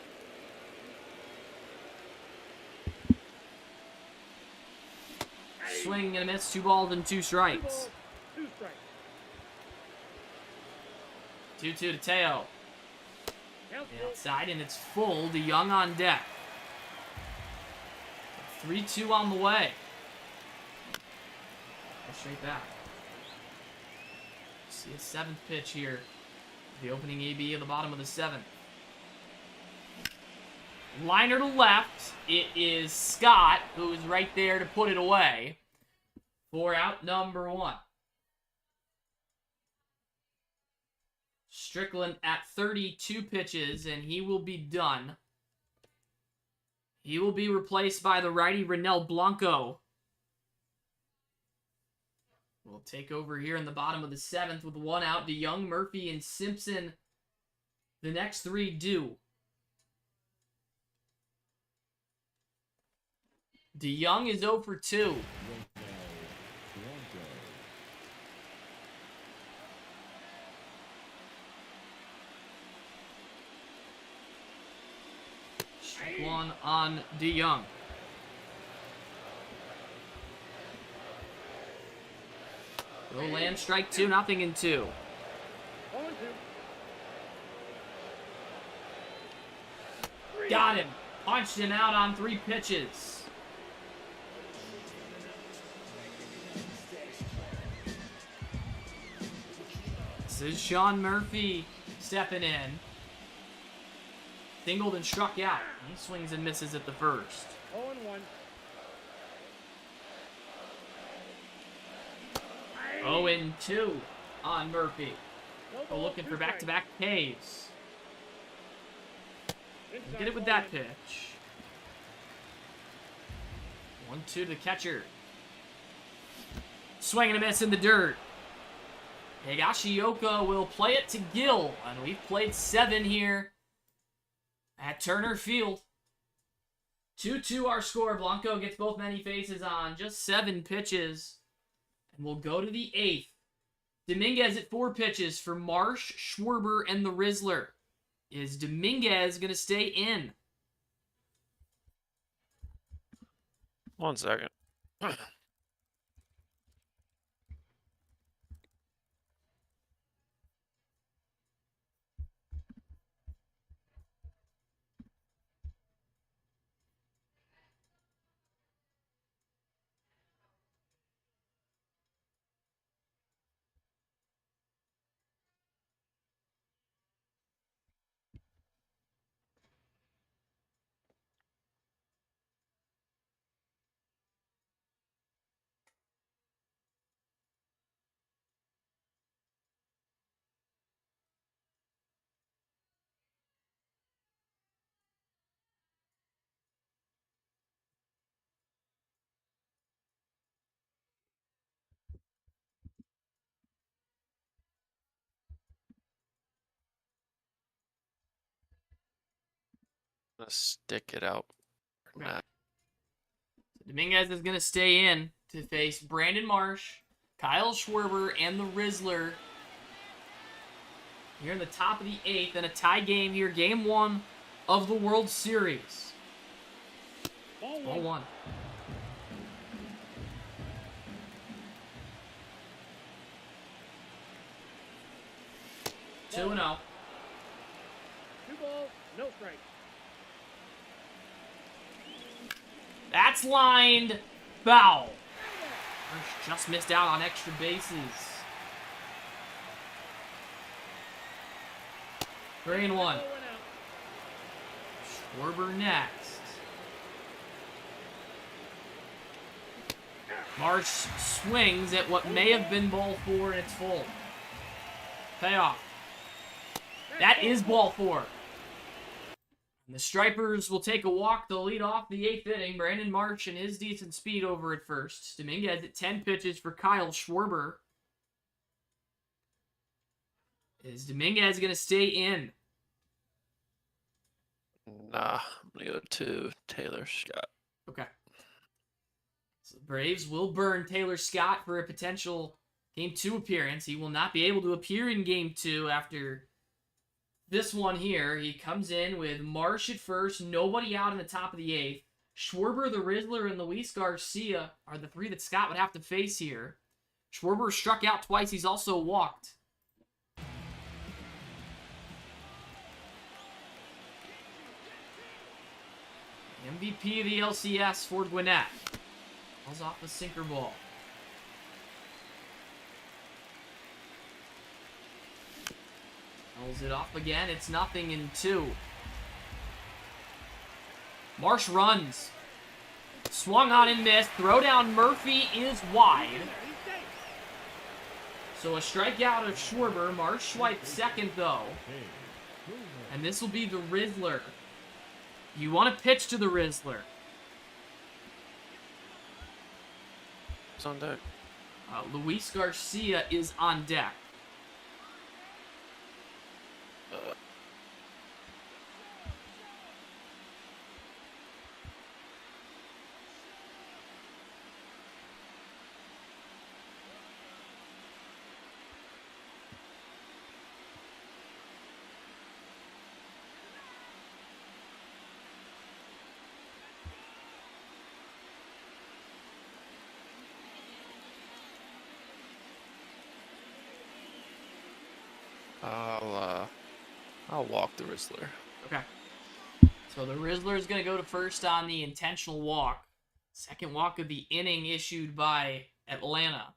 Swing and a miss, 2 balls and 2 strikes. 2 strikes. 2-2 to Teo. Count Outside, and it's full. DeYoung on deck. 3-2 on the way. Go straight back. See a 7th pitch here. The opening AB at the bottom of the 7th. Liner to left. It is Scott, who is right there to put it away for out number 1. Strickland at 32 pitches, and he will be done. He will be replaced by the righty Renel Blanco. We'll take over here in the bottom of the 7th with 1 out. DeYoung, Murphy, and Simpson. The next 3 do. DeYoung is 0 for 2. Strike 1 on DeYoung. Go land, strike 2, 0-2. 1-2. Got him. Punched him out on 3 pitches. This is Sean Murphy stepping in. Singled and struck out. He swings and misses at the first. 0-1. 0-2 on Murphy. Oh, looking for back-to-back Ks. Get it with that pitch. 1-2 to the catcher. Swing and a miss in the dirt. Higashioka will play it to Gill, and we've played 7 here at Turner Field. 2-2 our score. Blanco gets both many faces on. Just 7 pitches. And we'll go to the 8th. Dominguez at 4 pitches for Marsh, Schwarber, and the Rizzler. Is Dominguez going to stay in? 1 second. Gonna stick it out. Okay. Dominguez is going to stay in to face Brandon Marsh, Kyle Schwarber, and the Rizzler. Here in the top of the 8th, and a tie game here. Game 1 of the World Series. Ball 1. 2-0. 2 balls, no strike. That's lined foul. Marsh just missed out on extra bases. 3-1. Went out. Schwarber next. Marsh swings at what may have been ball 4 and it's full. Payoff. That is ball 4. And the Stripers will take a walk to lead off the 8th inning. Brandon Marsh and his decent speed over at first. Dominguez at 10 pitches for Kyle Schwarber. Is Dominguez going to stay in? Nah, I'm going to go to Taylor Scott. Okay. So the Braves will burn Taylor Scott for a potential Game 2 appearance. He will not be able to appear in Game 2 after this one here. He comes in with Marsh at first, nobody out in the top of the 8th. Schwarber, the Rizzler, and Luis Garcia are the 3 that Scott would have to face here. Schwarber struck out twice. He's also walked. MVP of the LCS for Gwinnett. Falls off the sinker ball. Pulls it off again. It's 0-2. Marsh runs. Swung on and missed. Throw down Murphy is wide. So a strikeout of Schwarber. Marsh swiped second though. And this will be the Rizzler. You want to pitch to the Rizzler. It's on deck. Luis Garcia is on deck. I'll walk the Rizzler. Okay. So the Rizzler is going to go to first on the intentional walk. Second walk of the inning issued by Atlanta.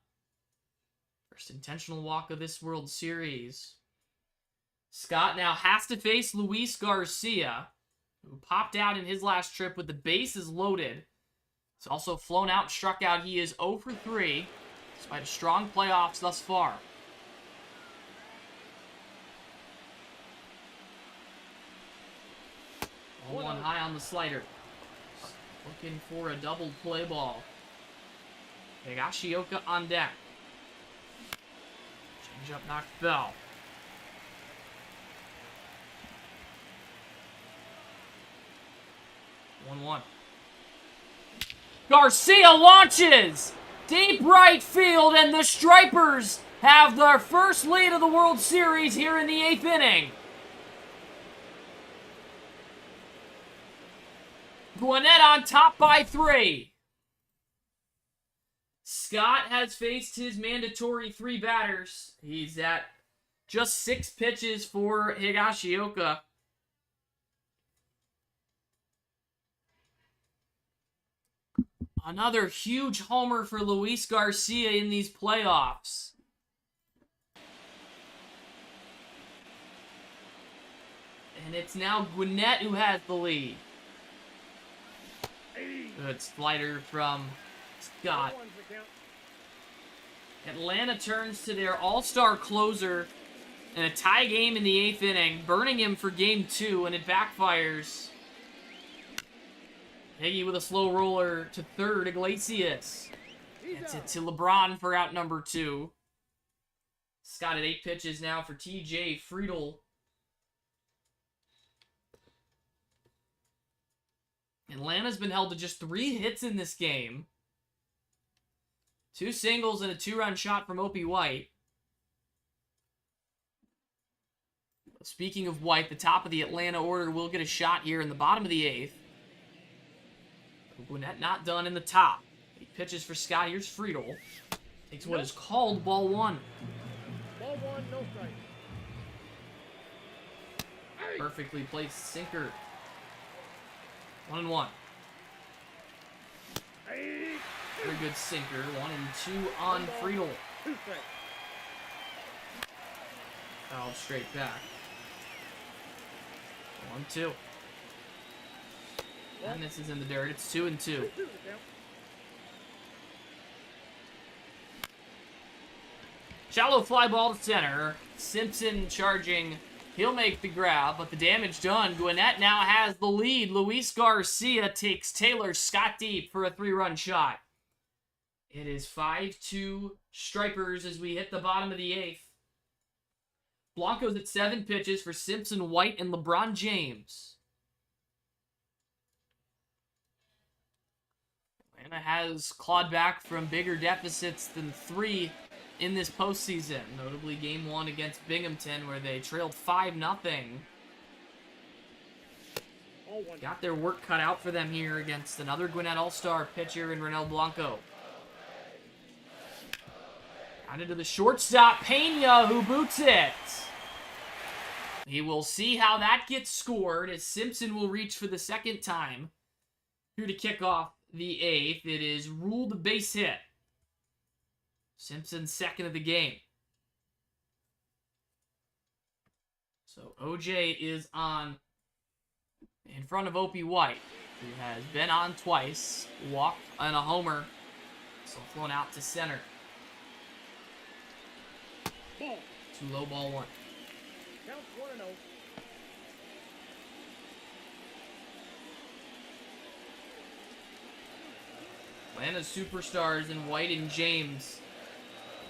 First intentional walk of this World Series. Scott now has to face Luis Garcia, who popped out in his last trip with the bases loaded. He's also flown out and struck out. He is 0 for 3, despite a strong playoffs thus far. 1 high on the slider. Looking for a double play ball. Higashioka on deck. Change up knocked foul. One. Garcia launches! Deep right field, and the Stripers have their first lead of the World Series here in the 8th inning. Gwinnett on top by 3. Scott has faced his mandatory 3 batters. He's at just 6 pitches for Higashioka. Another huge homer for Luis Garcia in these playoffs. And it's now Gwinnett who has the lead. Good slider from Scott. Atlanta turns to their all-star closer in a tie game in the 8th inning, burning him for Game 2, and it backfires. Higgy with a slow roller to third. Iglesias gets it to LeBron for out number 2. Scott at 8 pitches now for TJ Friedel. Atlanta's been held to just 3 hits in this game. 2 singles and a 2-run shot from Opie White. Speaking of White, the top of the Atlanta order will get a shot here in the bottom of the 8th. Gwinnett not done in the top. He pitches for Scott. Here's Friedel. Takes what is called ball 1. Ball 1, no strike. Perfectly placed sinker. 1-1. Very good sinker. 1-2 on Friedel. 2 strikes. Fouled straight back. 1-2. And this is in the dirt. It's 2-2. 2-2 to count. Shallow fly ball to center. Simpson charging. He'll make the grab, but the damage done. Gwinnett now has the lead. Luis Garcia takes Taylor Scott deep for a 3-run shot. It is 5-2 Stripers as we hit the bottom of the 8th. Blanco's at 7 pitches for Simpson, White, and LeBron James. Atlanta has clawed back from bigger deficits than 3 in this postseason, notably Game 1 against Binghamton, where they trailed 5-0. Got their work cut out for them here against another Gwinnett All-Star pitcher in Ronel Blanco. Out into the shortstop, Pena, who boots it. He will see how that gets scored as Simpson will reach for the second time. Here to kick off the 8th, it is ruled base hit. Simpson's second of the game. So OJ is on in front of Opie White, who has been on twice, walk and a homer, so flown out to center. Ball. 2 low, ball 1. Count 1-0. Atlanta's superstars in White and James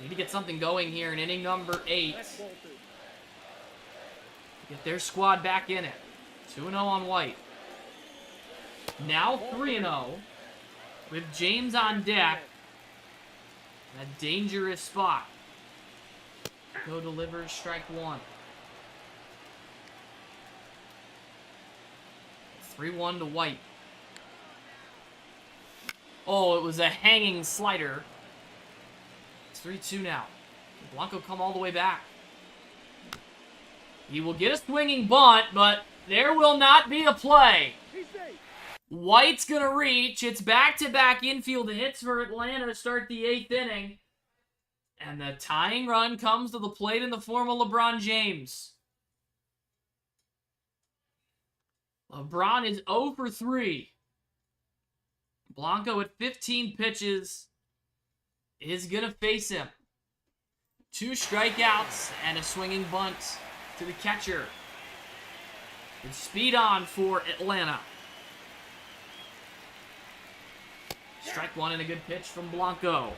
need to get something going here in inning number 8. That's ball 2. Get their squad back in it. 2-0 on White. Now 3-0 with James on deck. A dangerous spot. Go delivers strike 1. 3-1 to White. Oh, it was a hanging slider. It's 3-2 now. Blanco come all the way back. He will get a swinging bunt, but there will not be a play. He's safe. White's going to reach. It's back-to-back infield hits for Atlanta to start the 8th inning. And the tying run comes to the plate in the form of LeBron James. LeBron is 0 for 3. Blanco at 15 pitches is going to face him. 2 strikeouts and a swinging bunt to the catcher. Good speed on for Atlanta. Strike 1 and a good pitch from Blanco.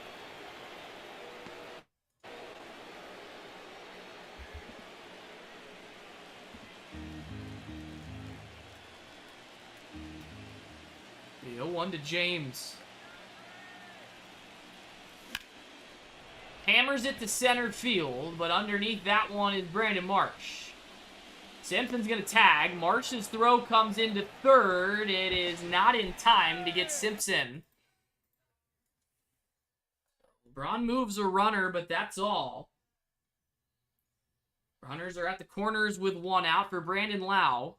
The 0-1 to James. Hammers it to center field, but underneath that one is Brandon Marsh. Simpson's going to tag. Marsh's throw comes into third. It is not in time to get Simpson. LeBron moves a runner, but that's all. Runners are at the corners with 1 out for Brandon Lau.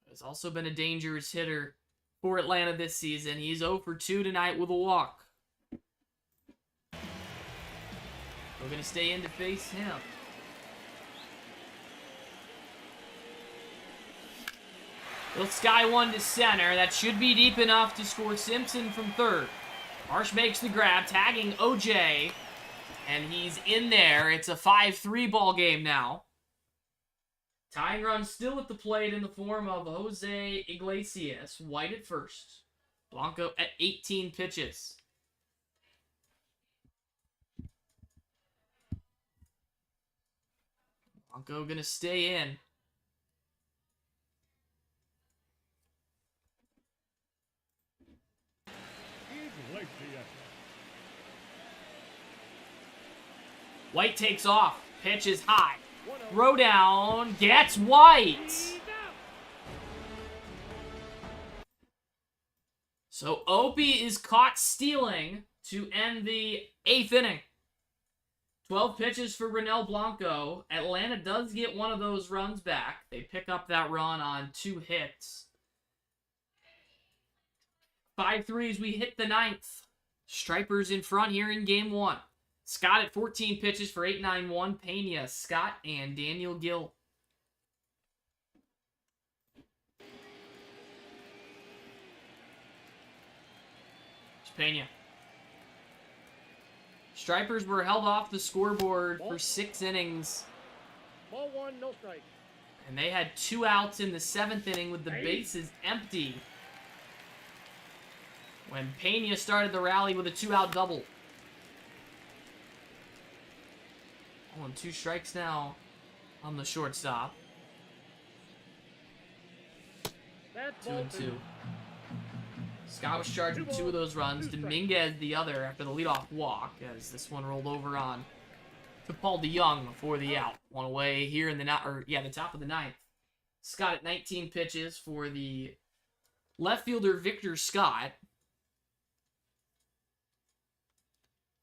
Has also been a dangerous hitter for Atlanta this season. He's 0 for 2 tonight with a walk. We're going to stay in to face him. Little sky 1 to center. That should be deep enough to score Simpson from third. Marsh makes the grab, tagging OJ. And he's in there. It's a 5-3 ball game now. Tying run still at the plate in the form of Jose Iglesias. White at first. Blanco at 18 pitches. Blanco gonna stay in. White takes off. Pitch is high. Throw down. Gets White. So Opie is caught stealing to end the 8th inning. 12 pitches for Ronel Blanco. Atlanta does get one of those runs back. They pick up that run on 2 hits. 5-3 as we hit the 9th. Stripers in front here in game 1. Scott at 14 pitches for 8.91. Pena, Scott, and Daniel Gill. Pena. Stripers were held off the scoreboard for 6 innings. Ball 1, no strike. And they had 2 outs in the 7th inning with the bases empty. When Pena started the rally with a 2-out double. 2 strikes now on the shortstop. That's 2-2. Scott was charged with 2 of those runs. Dominguez the other after the leadoff walk, as this one rolled over on to Paul DeYoung for the out. One away here in the the top of the 9th. Scott at 19 pitches for the left fielder Victor Scott.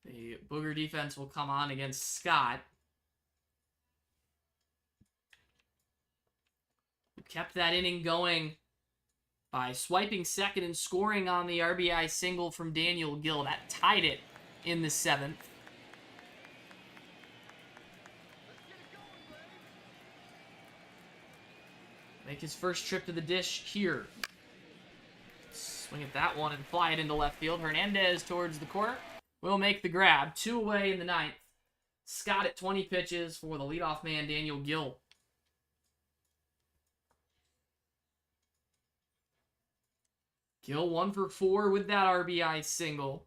The Booger defense will come on against Scott, who kept that inning going by swiping second and scoring on the RBI single from Daniel Gill. That tied it in the 7th. Make his first trip to the dish here. Swing at that one and fly it into left field. Hernandez towards the corner will make the grab. 2 away in the 9th. Scott at 20 pitches for the leadoff man, Daniel Gill. Gill 1 for 4 with that RBI single.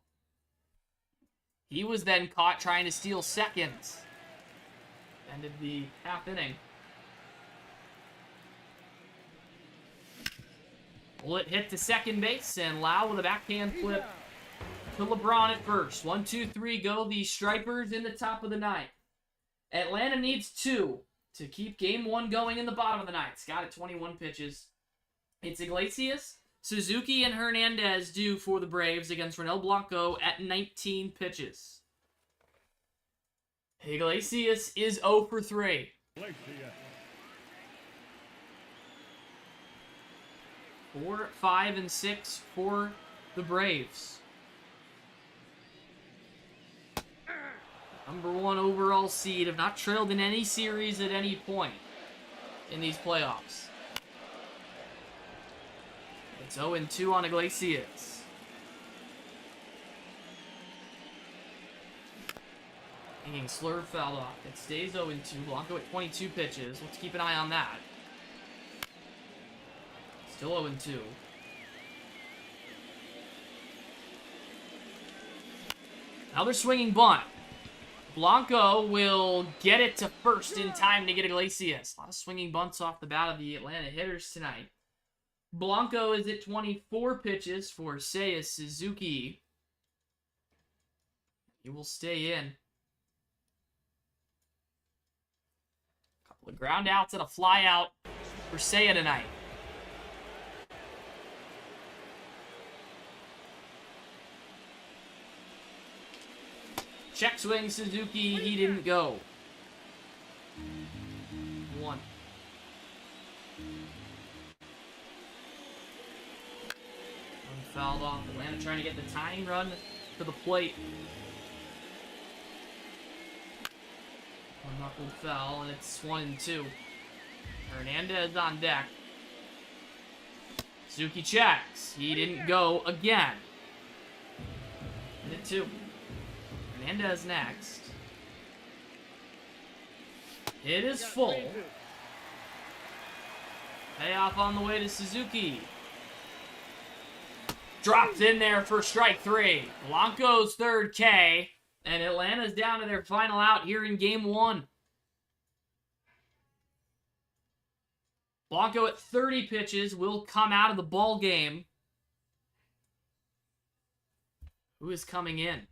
He was then caught trying to steal seconds. Ended the half inning. Bullet hit to second base, and Lau with a backhand flip to LeBron at first. 1, 2, 3 go. The Stripers in the top of the 9th. Atlanta needs 2 to keep game 1 going in the bottom of the 9th. Scott at 21 pitches. It's Iglesias, Suzuki, and Hernandez due for the Braves against Ronel Blanco at 19 pitches. Iglesias is 0 for 3. Glacia. 4, 5, and 6 for the Braves. Number 1 overall seed, have not trailed in any series at any point in these playoffs. It's 0-2 on Iglesias. Hanging slurve fouled off. It stays 0-2. Blanco at 22 pitches. Let's keep an eye on that. Still 0-2. Now they're swinging bunt. Blanco will get it to first in time to get Iglesias. A lot of swinging bunts off the bat of the Atlanta hitters tonight. Blanco is at 24 pitches for Seiya Suzuki. He will stay in. A couple of ground outs and a fly out for Seiya tonight. Check swing Suzuki, he didn't go. 1. Fouled off. Atlanta trying to get the tying run to the plate. One knuckled foul, and it's 1-2. Hernandez on deck. Suzuki checks. He didn't go again. Hit 2. Hernandez next. It is full. Payoff on the way to Suzuki. Drops in there for strike 3. Blanco's third K. And Atlanta's down to their final out here in game 1. Blanco at 30 pitches will come out of the ball game. Who is coming in?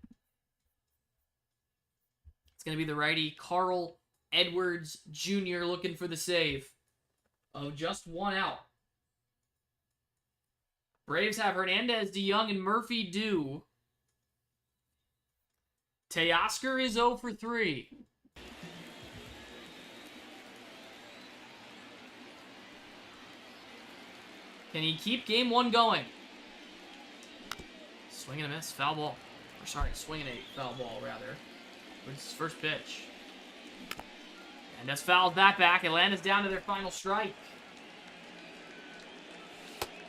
It's going to be the righty Carl Edwards Jr. looking for the save of just 1 out. Braves have Hernandez, DeYoung, and Murphy due. Teoscar is 0 for 3. Can he keep game 1 going? Swing and a miss, foul ball. Or sorry, swing and a foul ball, rather. It's his first pitch. And that's fouled that back. Atlanta's down to their final strike.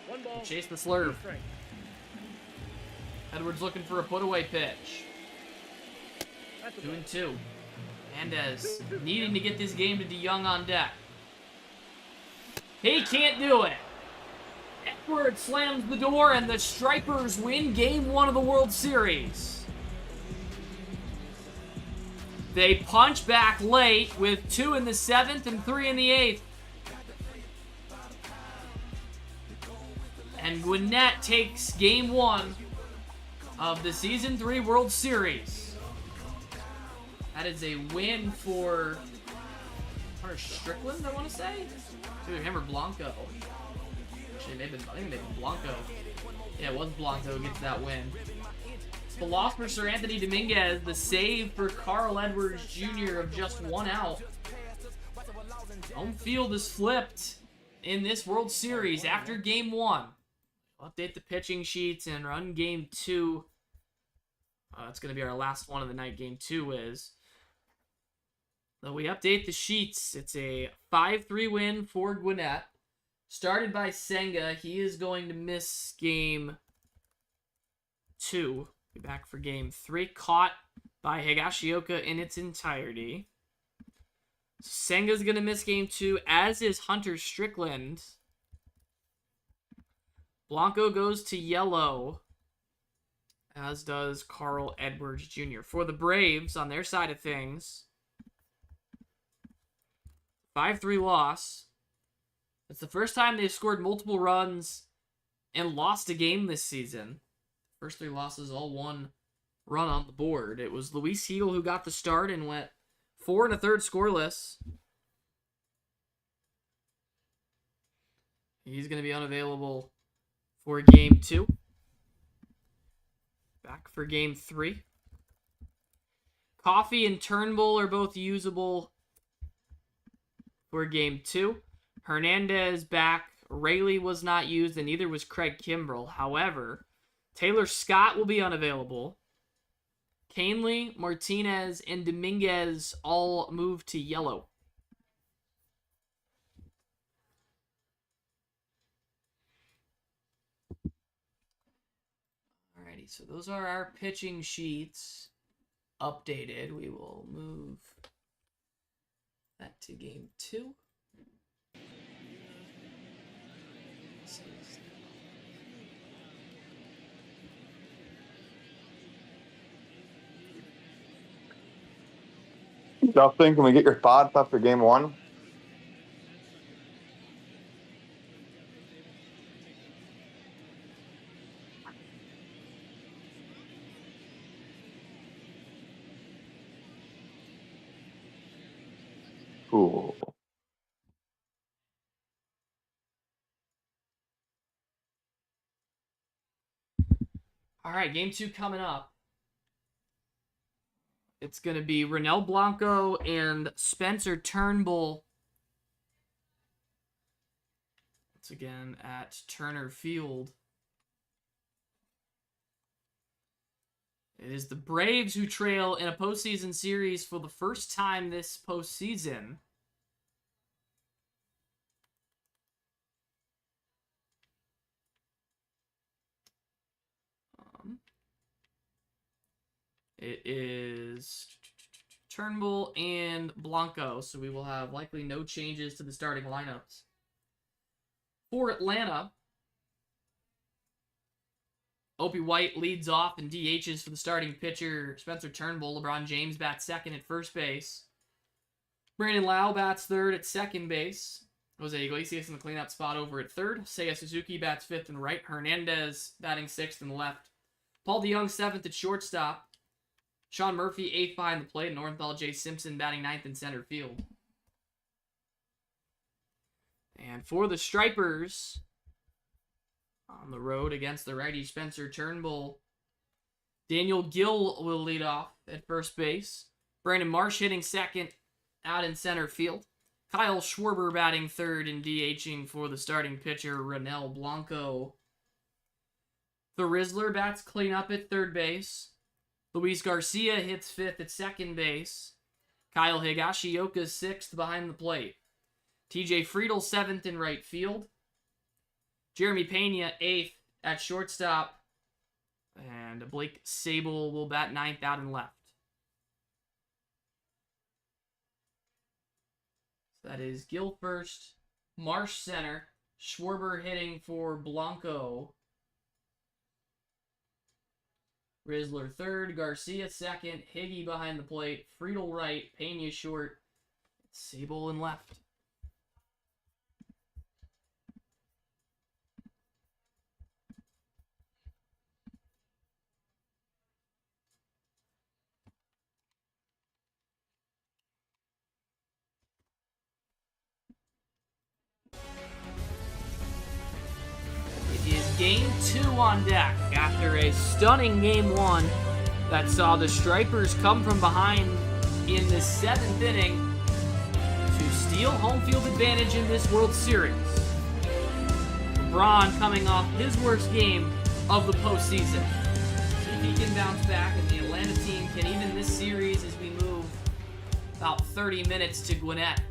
1 ball. Chase the 2 slurve. strikes. Edwards looking for a put-away pitch. That's a 2 ball. and 2. Mendez needing to get this game to DeYoung on deck. He can't do it. Edwards slams the door, and the Stripers win Game 1 of the World Series. They punch back late with 2 in the 7th and 3 in the 8th. And Gwinnett takes Game 1 of the Season 3 World Series. That is a win for Hunter Strickland, I want to say? It's either him or Blanco. Actually, I think maybe Blanco. Yeah, it was Blanco who gets that win. The loss for Sir Anthony Dominguez, the save for Carl Edwards Jr. of just 1 out. Home field is flipped in this World Series after Game 1. I'll update the pitching sheets and run Game 2. It's going to be our last one of the night. Game 2 is. So we update the sheets. It's a 5-3 win for Gwinnett. Started by Senga. He is going to miss Game 2. Be back for Game 3. Caught by Higashioka in its entirety. Senga's going to miss Game 2, as is Hunter Strickland. Blanco goes to yellow, as does Carl Edwards Jr. For the Braves, on their side of things, 5-3 loss. It's the first time they've scored multiple runs and lost a game this season. First 3 losses, all 1 run on the board. It was Luis Heagle who got the start and went 4 1/3 scoreless. He's going to be unavailable for Game 2. Back for Game 3. Coffey and Turnbull are both usable for Game 2. Hernandez back. Rayleigh was not used, and neither was Craig Kimbrell. However, Taylor Scott will be unavailable. Canley, Martinez, and Dominguez all move to yellow. Alrighty, so those are our pitching sheets updated. We will move that to Game 2. Justin, can we get your thoughts after Game 1? Cool. All right, Game 2 coming up. It's going to be Ronel Blanco and Spencer Turnbull. Once again at Turner Field. It is the Braves who trail in a postseason series for the first time this postseason. It is Turnbull and Blanco, so we will have likely no changes to the starting lineups. For Atlanta, Opie White leads off and DHs for the starting pitcher, Spencer Turnbull. LeBron James bats second at first base. Brandon Lau bats third at second base. Jose Iglesias in the cleanup spot over at third. Seiya Suzuki bats fifth and right. Hernandez batting sixth and left. Paul DeYoung seventh at shortstop. Sean Murphy, 8th behind the plate. Northbell Jay Simpson batting 9th in center field. And for the Stripers, on the road against the righty Spencer Turnbull, Daniel Gill will lead off at first base. Brandon Marsh hitting second out in center field. Kyle Schwarber batting third and DHing for the starting pitcher, Ronel Blanco. The Rizzler bats clean up at third base. Luis Garcia hits fifth at second base. Kyle Higashioka's sixth behind the plate. TJ Friedel seventh in right field. Jeremy Pena eighth at shortstop. And Blake Sable will bat ninth out and left. So that is Gill first, Marsh center, Schwarber hitting for Blanco. Rizzler third, Garcia second, Higgy behind the plate, Friedel right, Pena short, Sable in left. It is game 2 on deck after a stunning game 1 that saw the Stripers come from behind in the 7th inning to steal home field advantage in this World Series. LeBron coming off his worst game of the postseason. See if he can bounce back, and the Atlanta team can even this series as we move about 30 minutes to Gwinnett.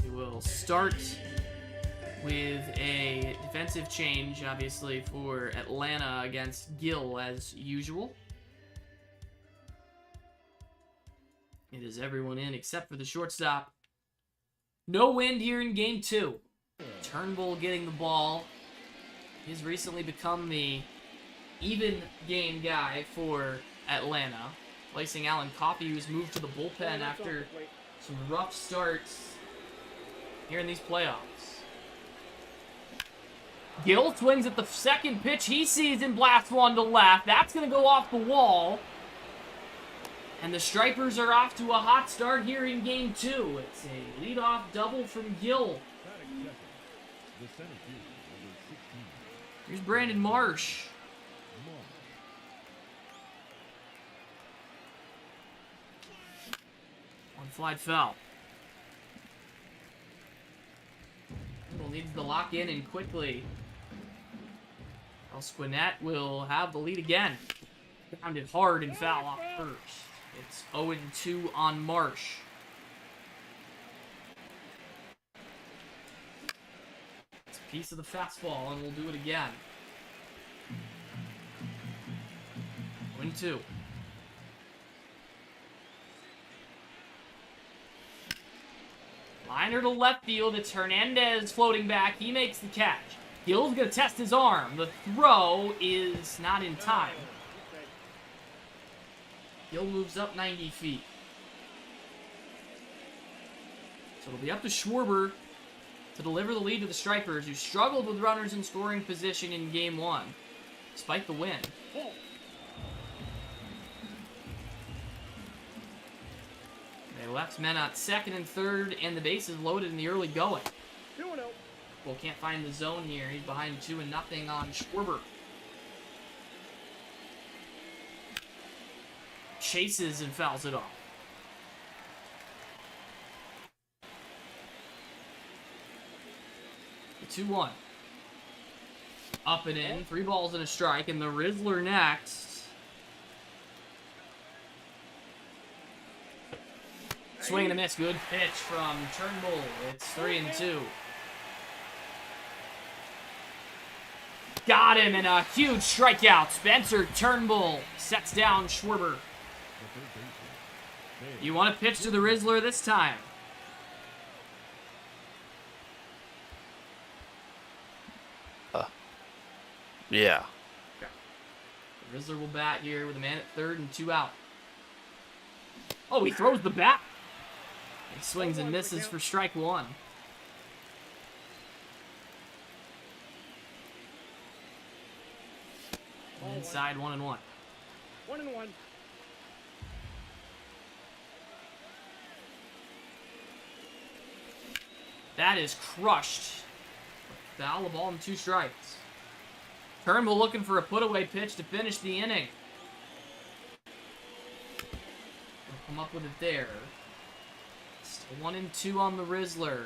We will start with a defensive change, obviously, for Atlanta against Gill, as usual. It is everyone in except for the shortstop. No wind here in game 2. Turnbull getting the ball. He's recently become the even game guy for Atlanta, placing Alan Coffey, who's moved to the bullpen after some rough starts here in these playoffs. Gill swings at the second pitch he sees and blasts one to left. That's going to go off the wall. And the Stripers are off to a hot start here in game 2. It's a leadoff double from Gill. Here's Brandon Marsh. One fly foul. Needs to lock in and quickly. Else Gwinnett will have the lead again. Grounded hard and foul off first. It's 0-2 on Marsh. It's a piece of the fastball, and we'll do it again. 0-2. Liner to left field. It's Hernandez floating back. He makes the catch. Gill's going to test his arm. The throw is not in time. Gill moves up 90 feet. So it'll be up to Schwarber to deliver the lead to the Stripers, who struggled with runners in scoring position in game 1, despite the win. They left men at second and third, and the bases loaded in the early going. 2-0. Well, can't find the zone here. He's behind 2-0 on Schwarber. Chases and fouls it off. The 2-1. Up and in. 3 balls and a strike, and the Rizzler next. Swing and a miss. Good pitch from Turnbull. It's 3-2. Got him in a huge strikeout. Spencer Turnbull sets down Schwarber. You want to pitch to the Rizzler this time? Yeah. Okay. The Rizzler will bat here with a man at third and 2 out. Oh, he throws the bat. He swings and misses for strike 1. Inside 1-1. 1-1. That is crushed. Foul, a ball and 2 strikes. Turnbull looking for a put-away pitch to finish the inning. They'll come up with it there. Still 1-2 on the Rizzler.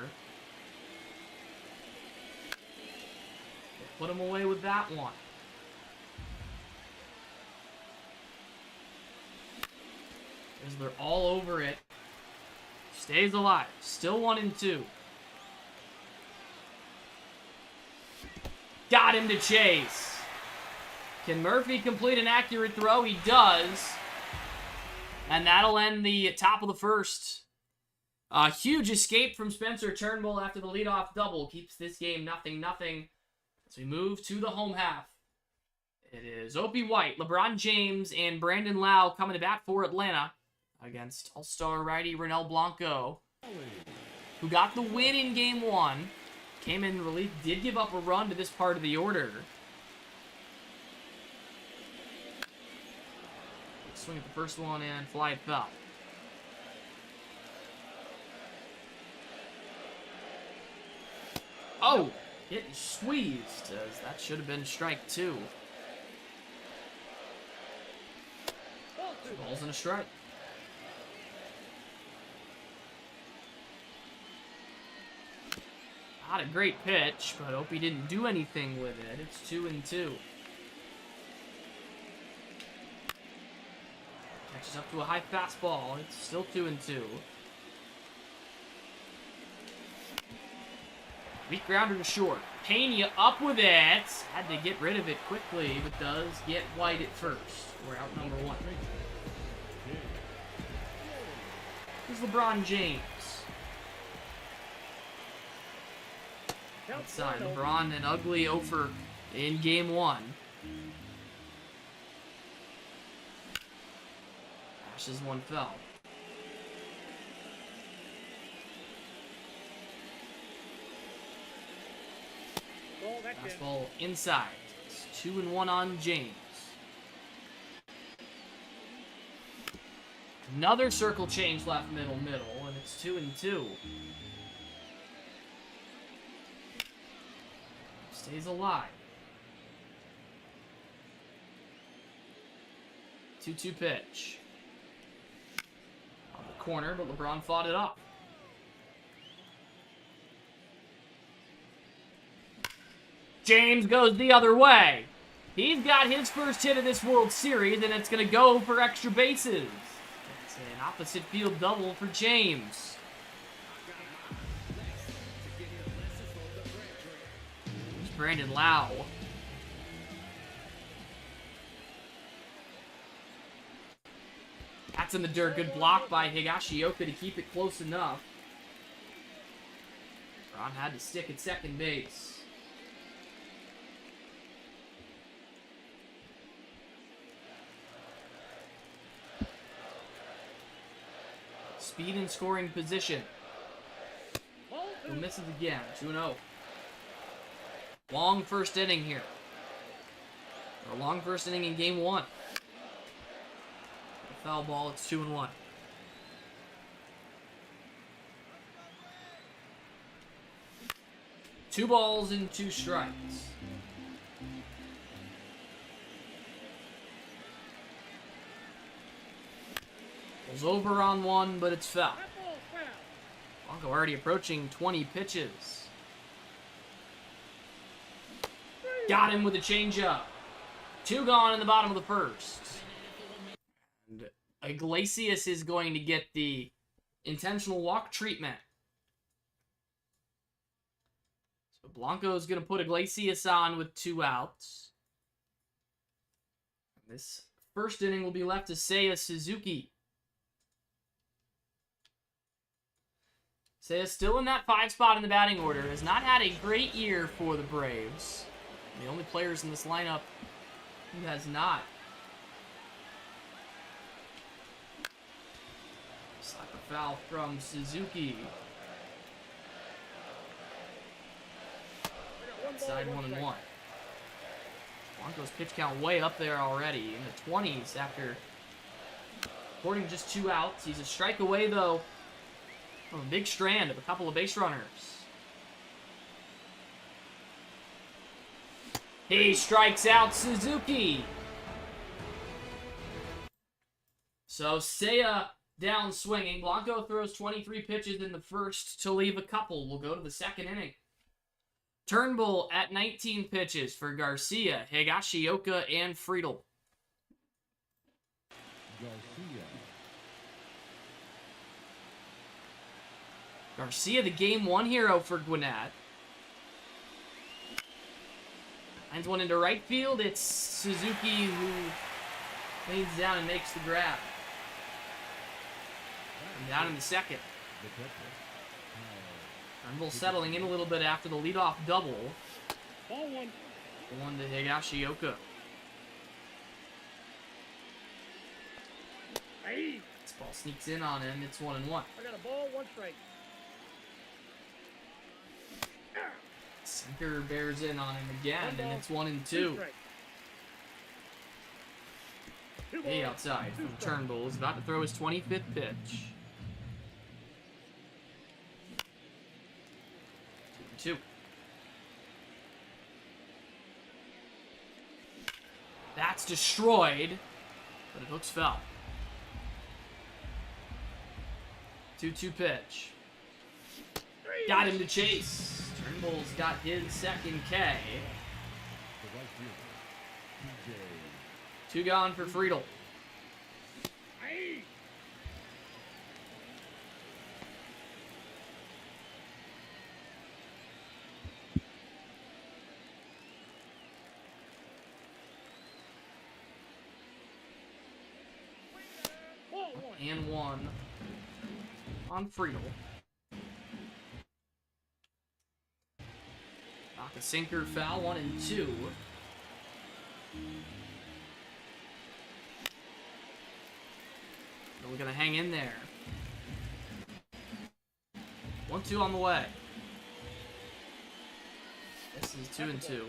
They'll put him away with that one. Rizzler all over it. Stays alive. Still 1-2. Got him to chase. Can Murphy complete an accurate throw? He does. And that'll end the top of the first. A huge escape from Spencer Turnbull after the leadoff double. Keeps this game 0-0 as we move to the home half. It is Opie White, LeBron James, and Brandon Lau coming to bat for Atlanta against all-star righty Ronel Blanco, who got the win in Game 1. Came in relief, did give up a run to this part of the order. Swing at the first one and fly it foul. Oh! Getting squeezed, as that should have been strike 2. 2 balls and a strike. Not a great pitch, but Opie didn't do anything with it. It's 2-2. Catches up to a high fastball. It's still 2-2. Weak grounder to short. Pena up with it. Had to get rid of it quickly, but does get White at first. We're out number 1. Here's LeBron James. Outside, LeBron an ugly over in Game 1. Ashes one fell. Fastball inside. It's 2-1 on James. Another circle change left middle, and it's 2-2. Stays alive. 2-2 pitch. On the corner, but LeBron fought it up. James goes the other way. He's got his first hit of this World Series, and it's going to go for extra bases. It's an opposite field double for James. Here's Brandon Lau. That's in the dirt. Good block by Higashioka to keep it close enough. Ron had to stick at second base. Speed and scoring position. He'll miss it again. 2-0. Long first inning here. Or a long first inning in Game 1. A foul ball, it's 2-1. Two balls and 2 strikes. Goes over on one, but it's foul. Blanco already approaching 20 pitches. Got him with a changeup. 2 gone in the bottom of the first. And Iglesias is going to get the intentional walk treatment. So Blanco is going to put Iglesias on with 2 outs. This first inning will be left to Seiya Suzuki. Seiya still in that 5 spot in the batting order. Has not had a great year for the Braves. The only players in this lineup who has not. Slap a foul from Suzuki. Inside 1-1. Blanco's pitch count way up there already in the 20s after recording just 2 outs. He's a strike away though from a big strand of a couple of base runners. He strikes out Suzuki. So Seiya down swinging. Blanco throws 23 pitches in the first to leave a couple. We'll go to the second inning. Turnbull at 19 pitches for Garcia, Higashioka, and Friedel. Garcia, the game one hero for Gwinnett. Lines one into right field. It's Suzuki who leans down and makes the grab. And down in the second. Turnbull settling in a little bit after the leadoff double. Ball one. One to Higashioka. Hey, This ball sneaks in on him. It's 1-1. I got a ball, 1 strike. Sinker bears in on him again, and it's 1-2. 2 strike. Hey, outside from Turnbull is about to throw his 25th pitch. 2. That's destroyed, but it hooks foul. 2-2 pitch. Got him to chase. Turnbull's got his second K. 2 gone for Friedel. Hey. Ball one. And 1 on Friedel. Knock a sinker foul, 1-2. We're gonna hang in there. 1-2 on the way. This is 2-2.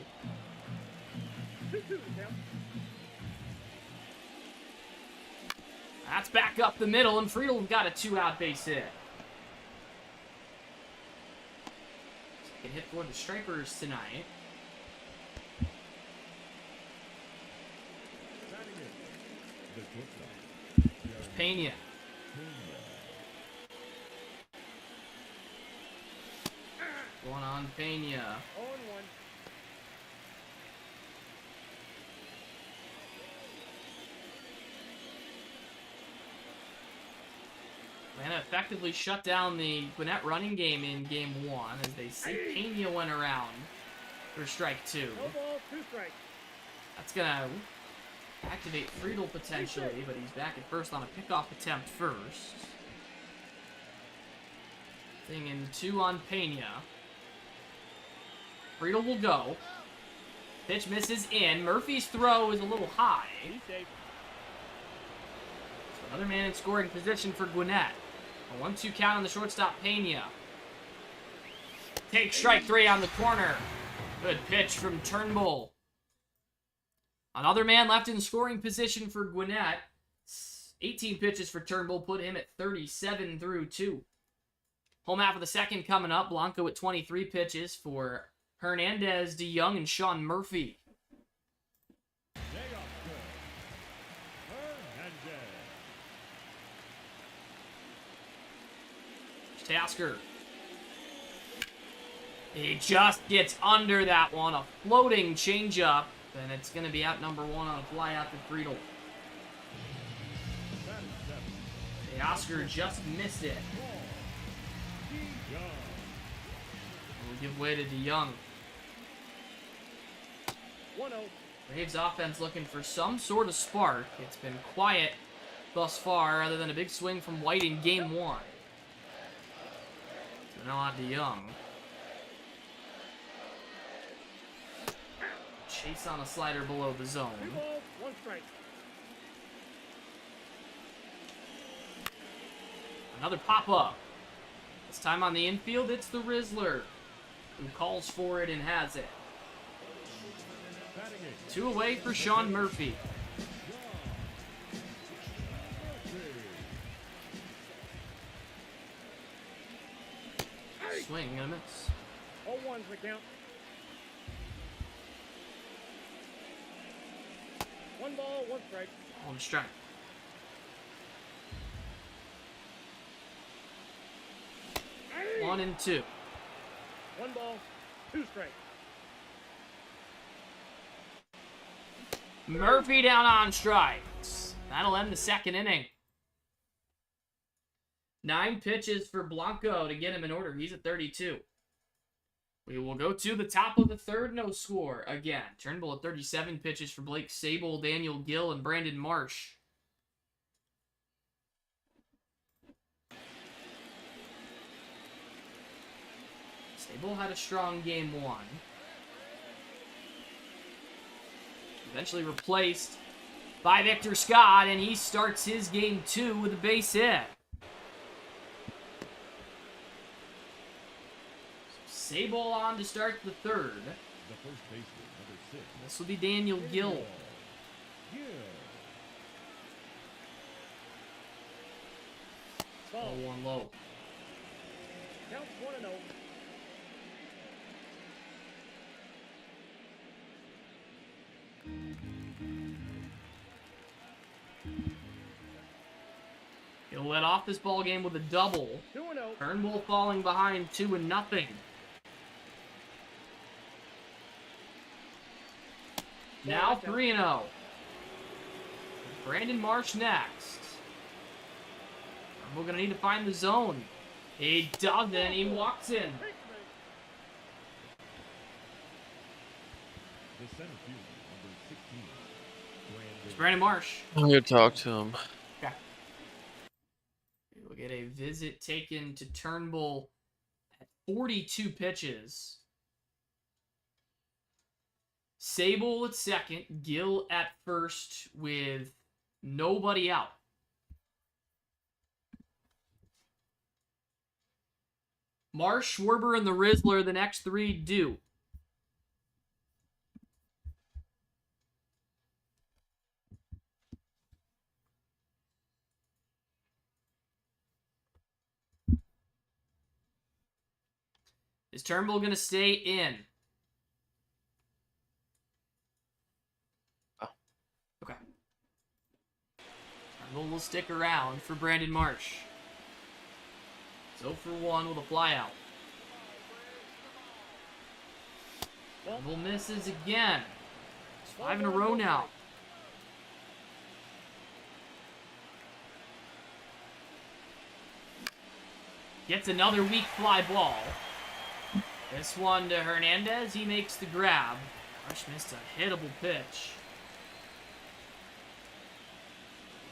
2-2 the count. That's back up the middle, and Friedel got a 2-out base hit. Second hit for the Stripers tonight. There's Pena. Going on Pena. 0-1. Atlanta effectively shut down the Gwinnett running game in game 1 as they see Pena went around for strike 2. No ball, 2 strikes. That's gonna activate Friedel potentially, but he's back at first on a pickoff attempt first. Thing in 2 on Pena. Friedel will go. Pitch misses in. Murphy's throw is a little high. He's safe. So another man in scoring position for Gwinnett. A 1-2 count on the shortstop, Pena. Take strike 3 on the corner. Good pitch from Turnbull. Another man left in scoring position for Gwinnett. 18 pitches for Turnbull put him at 37 through 2. Home half of the second coming up. Blanco at 23 pitches for Hernandez, DeYoung, and Sean Murphy. Tasker. He just gets under that one. A floating changeup. And it's going to be out number 1 on a fly out to Friedel. Oscar just missed it. We'll give way to DeYoung. 1-0. Braves offense looking for some sort of spark. It's been quiet thus far, other than a big swing from White in game 1. So now on DeYoung. Chase on a slider below the zone. 2 balls, 1 strike. Another pop-up. This time on the infield, it's the Rizzler, who calls for it and has it. 2 away for Sean Murphy. Swing and a miss. 0-1's the count. One ball, one strike. On strike. Hey! 1 and 2. One ball, two strikes. Murphy down on strikes. That'll end the second inning. 9 pitches for Blanco to get him in order. He's at 32. We will go to the top of the third, no score again. Turnbull at 37 pitches for Blake Sable, Daniel Gill, and Brandon Marsh. Sable had a strong game 1. Eventually replaced by Victor Scott, and he starts his game 2 with a base hit. Sable on to start the third. The first baseman, number 6. This will be Daniel Gill. Gill. Ball. 0-1 low. Counts 1-0. He'll let off this ball game with a double. 2-0. Turnbull falling behind 2-0. Now 3-0. Brandon Marsh next. We're going to need to find the zone. He doesn't. He walks in. The center fielder, number 16. It's Brandon Marsh. I'm gonna talk to him. Okay. We'll get a visit taken to Turnbull at 42 pitches. Sable at second, Gill at first with nobody out. Marsh, Schwarber, and the Rizzler, the next 3 do. Is Turnbull going to stay in? Oh. Okay. Turnbull will stick around for Brandon Marsh. 0 for 1 with a flyout. Turnbull misses again. It's 5 in a row now. Gets another weak fly ball. This one to Hernandez. He makes the grab. Marsh missed a hittable pitch.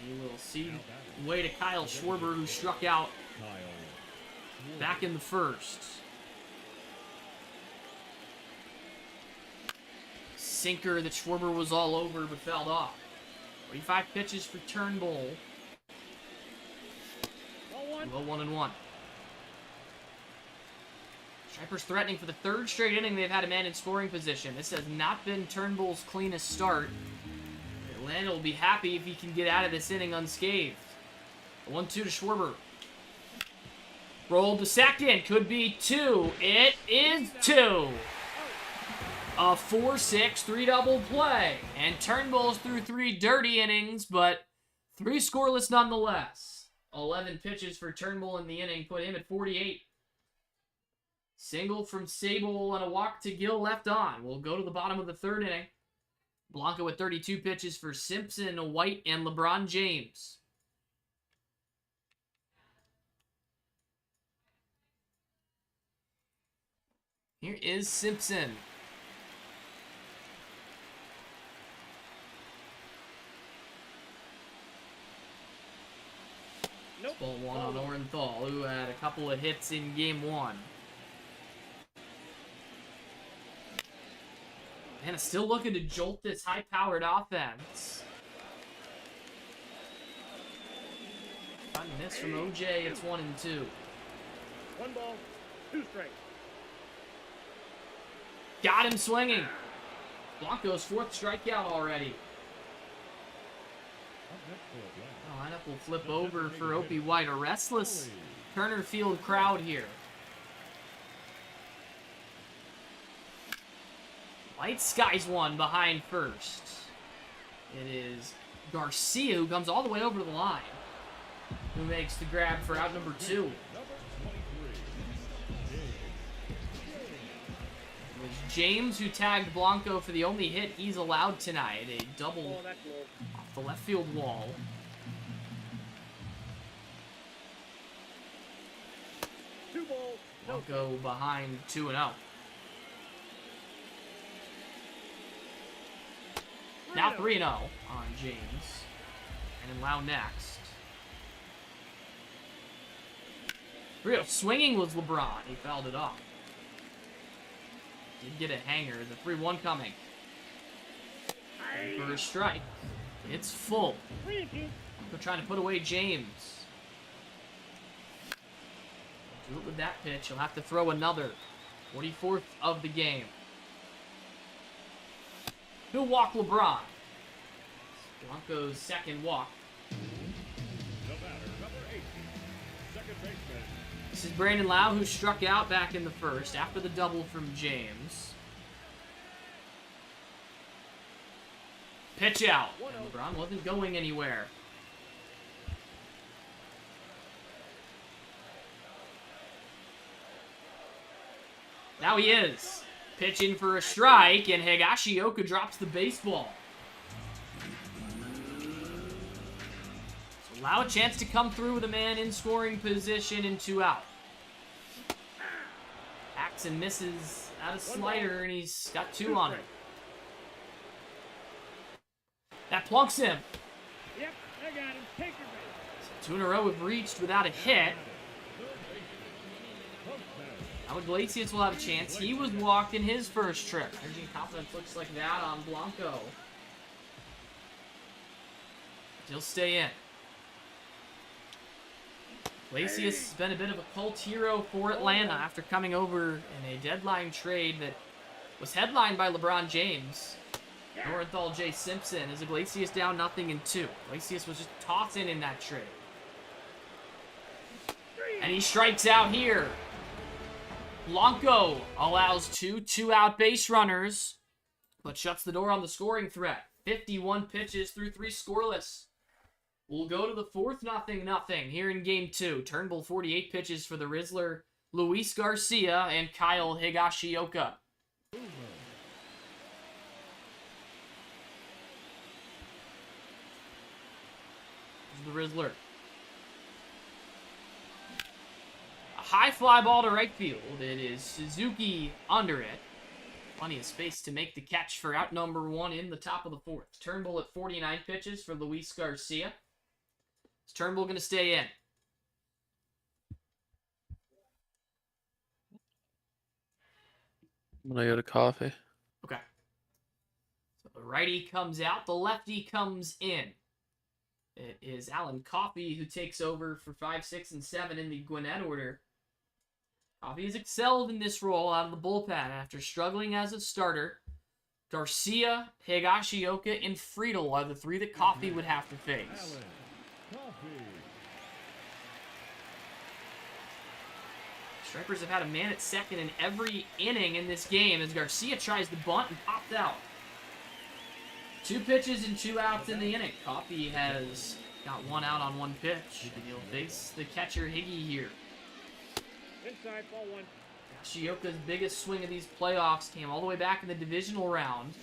He will see the way to Kyle Schwarber, who struck out Kyle. back in the first. Sinker that Schwarber was all over but fouled off. 45 pitches for Turnbull. Well, 1-1. Stripers threatening for the 3rd straight inning. They've had a man in scoring position. This has not been Turnbull's cleanest start. Atlanta will be happy if he can get out of this inning unscathed. 1-2 to Schwarber. Rolled to second. Could be 2. It is 2. A 4-6, 3-double play. And Turnbull's through 3 dirty innings, but 3 scoreless nonetheless. 11 pitches for Turnbull in the inning put him at 48. Single from Sable and a walk to Gill left on. We'll go to the bottom of the 3rd inning. Blanco with 32 pitches for Simpson, White, and LeBron James. Here is Simpson. Nope. Ball 1 on Orenthal, who had a couple of hits in game 1. And it's still looking to jolt this high-powered offense. Got a miss from OJ. It's 1-2. 1 ball, 2 strikes. Got him swinging. Blanco's 4th strikeout already. The lineup will flip over for Opie White. A restless Turner Field crowd here. White skies one behind first. It is Garcia who comes all the way over to the line, who makes the grab for out number 2. Number 23. It was James who tagged Blanco for the only hit he's allowed tonight. A double Oh, that's low. off the left field wall. 2 balls. No. Blanco behind 2-0. Now 3-0 on James. And then Lau next. Real swinging was LeBron. He fouled it off. Did get a hanger. The 3-1 coming. For a strike. It's full. 3-2. They're trying to put away James. Do it with that pitch. He'll have to throw another. 44th of the game. He'll walk LeBron. Blanco's second walk. The batter, number 18. Second baseman. This is Brandon Lau, who struck out back in the first after the double from James. Pitch out. And LeBron wasn't going anywhere. Now he is. Pitching for a strike, and Higashioka drops the baseball. So allow a chance to come through with a man in scoring position and 2 out. Hacks and misses out a slider, and he's got 2 on it. That plunks him. Yep, I got him. Take your base. 2 in a row have reached without a hit. Now Iglesias will have a chance. He was walked in his first trip. Energy and confidence looks like that on Blanco. He'll stay in. Iglesias has been a bit of a cult hero for Atlanta after coming over in a deadline trade that was headlined by LeBron James. Northall J. Simpson is Iglesias down 0-2. Iglesias was just tossing in that trade. And he strikes out here. Blanco allows 2 2-out base runners, but shuts the door on the scoring threat. 51 pitches through 3 scoreless. We'll go to the 4th 0-0 here in Game 2. Turnbull 48 pitches for the Rizzler, Luis Garcia, and Kyle Higashioka. The Rizzler. A high fly ball to right field. It is Suzuki under it. Plenty of space to make the catch for out number 1 in the top of the 4th. Turnbull at 49 pitches for Luis Garcia. Is Turnbull going to stay in? I'm gonna go to coffee. Okay. So the righty comes out. The lefty comes in. It is Alan Coffey who takes over for 5, 6, and 7 in the Gwinnett order. Coffey has excelled in this role out of the bullpen after struggling as a starter. Garcia, Higashioka, and Friedel are the 3 that Coffey would have to face. Alan Coffey. Stripers have had a man at second in every inning in this game as Garcia tries to bunt and popped out. 2 pitches and 2 outs in the inning. Coffey has got 1 out on 1 pitch, and he'll face the catcher Higgy here. Inside, ball 1. Shioka's biggest swing of these playoffs came all the way back in the divisional round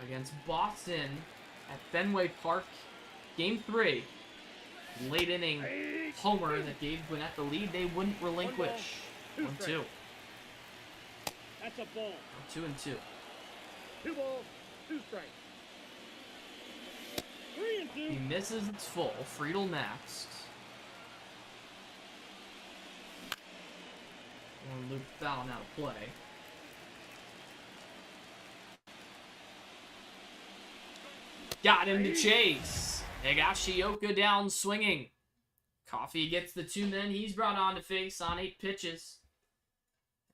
against Boston at Fenway Park. Game 3. Late inning homer that gave Gwinnett the lead they wouldn't relinquish. 1-2. That's a ball. 2-2. 2 balls, 2 strikes. 3-2. He misses, it's full. Friedel next. One loop foul now to play. Got him to chase. Higashioka down swinging. Coffey gets the 2 men he's brought on to face on 8 pitches.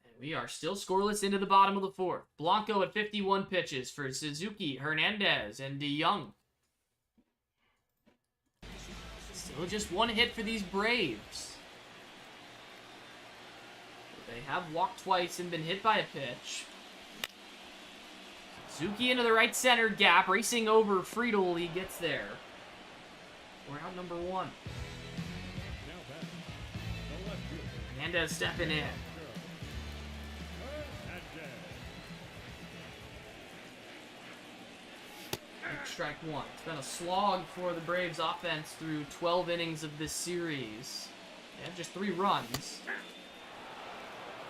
And we are still scoreless into the bottom of the 4th. Blanco at 51 pitches for Suzuki, Hernandez, and DeYoung. Still just 1 hit for these Braves. They have walked twice and been hit by a pitch. Suzuki into the right center gap, racing over Friedel. He gets there. We're out number 1. Now back. The left fielder. Hernandez stepping in. Hernandez. Strike 1. It's been a slog for the Braves offense through 12 innings of this series. They have just 3 runs.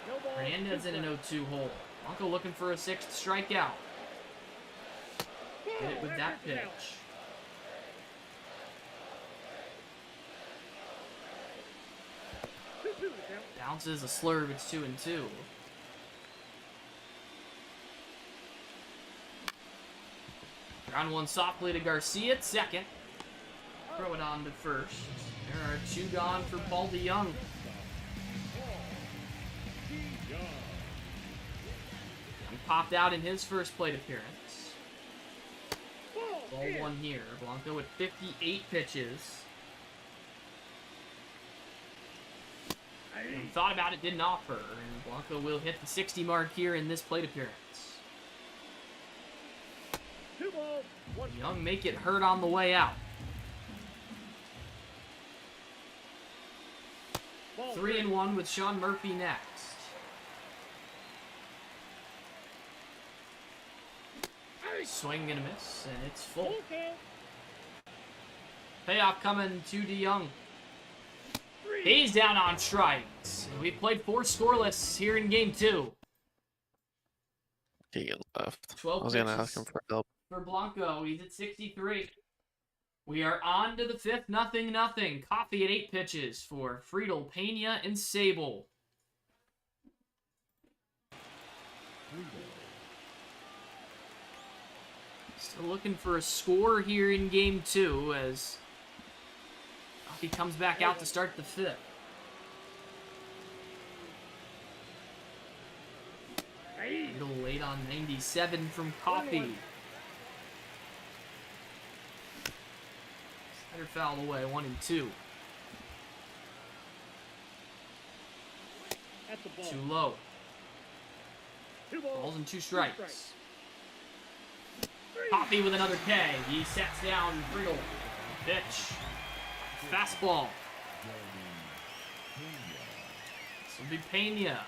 No ball. Hernandez in an 0-2 hole. Blanco looking for a 6th strikeout. Hit it with that pitch. Bounces a slurve. It's 2-2. Ground 1 softly to Garcia at second. Throw it on to first. There are 2 gone for Paul DeYoung. Young popped out in his first plate appearance. Ball 1 here. Blanco with 58 pitches. And thought about it, didn't offer. And Blanco will hit the 60 mark here in this plate appearance. 2 balls. 1 Young make it hurt on the way out. ball. 3-1 with Sean Murphy next. Swing and a miss, and it's full. Okay. Payoff coming to DeYoung. He's down on strikes. We've played 4 scoreless here in game 2. He left. 12 I was gonna pitches ask him for help. for Blanco. He's at 63. We are on to the 5th, 0-0. Coffee at 8 pitches for Friedel, Pena, and Sable. Still looking for a score here in game 2 as he comes back out to start the 5th. A little late on 97 from Coffee. Slider fouled away, 1-2. That's a ball. Too low. 2 balls. Balls and 2 strikes. Coffee with another K. He sets down Friedel. Pitch. Fastball. This will be Pena.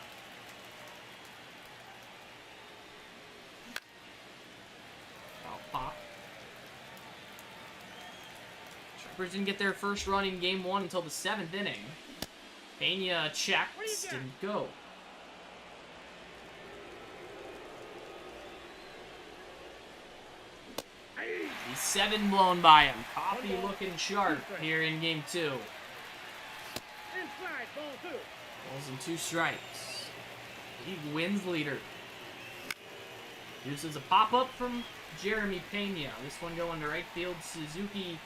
Foul pop. Trappers didn't get their first run in game 1 until the 7th inning. Pena checked, didn't go. He's 7 blown by him. Coffee looking sharp here in game 2. Inside, ball 2. Balls and 2 strikes. League wins leader. Uses a pop-up from Jeremy Pena. This one going to right field. Suzuki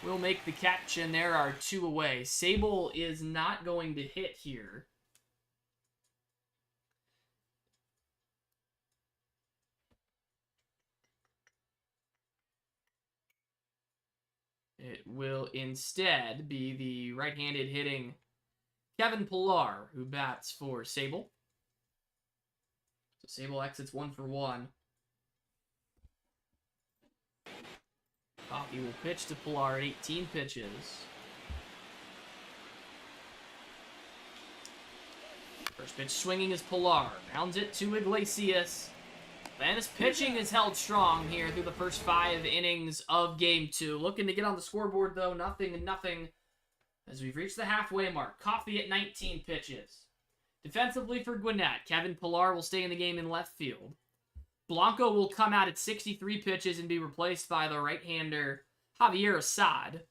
will make the catch, and there are 2 away. Sable is not going to hit here. It will instead be the right-handed hitting Kevin Pillar, who bats for Sable. So Sable exits 1 for 1. Coffee will pitch to Pillar at 18 pitches. First pitch swinging is Pillar. Rounds it to Iglesias. And his pitching is held strong here through the first 5 innings of game 2. Looking to get on the scoreboard, though. 0-0 as we've reached the halfway mark. Coffee at 19 pitches. Defensively for Gwinnett, Kevin Pillar will stay in the game in left field. Blanco will come out at 63 pitches and be replaced by the right-hander Javier Assad.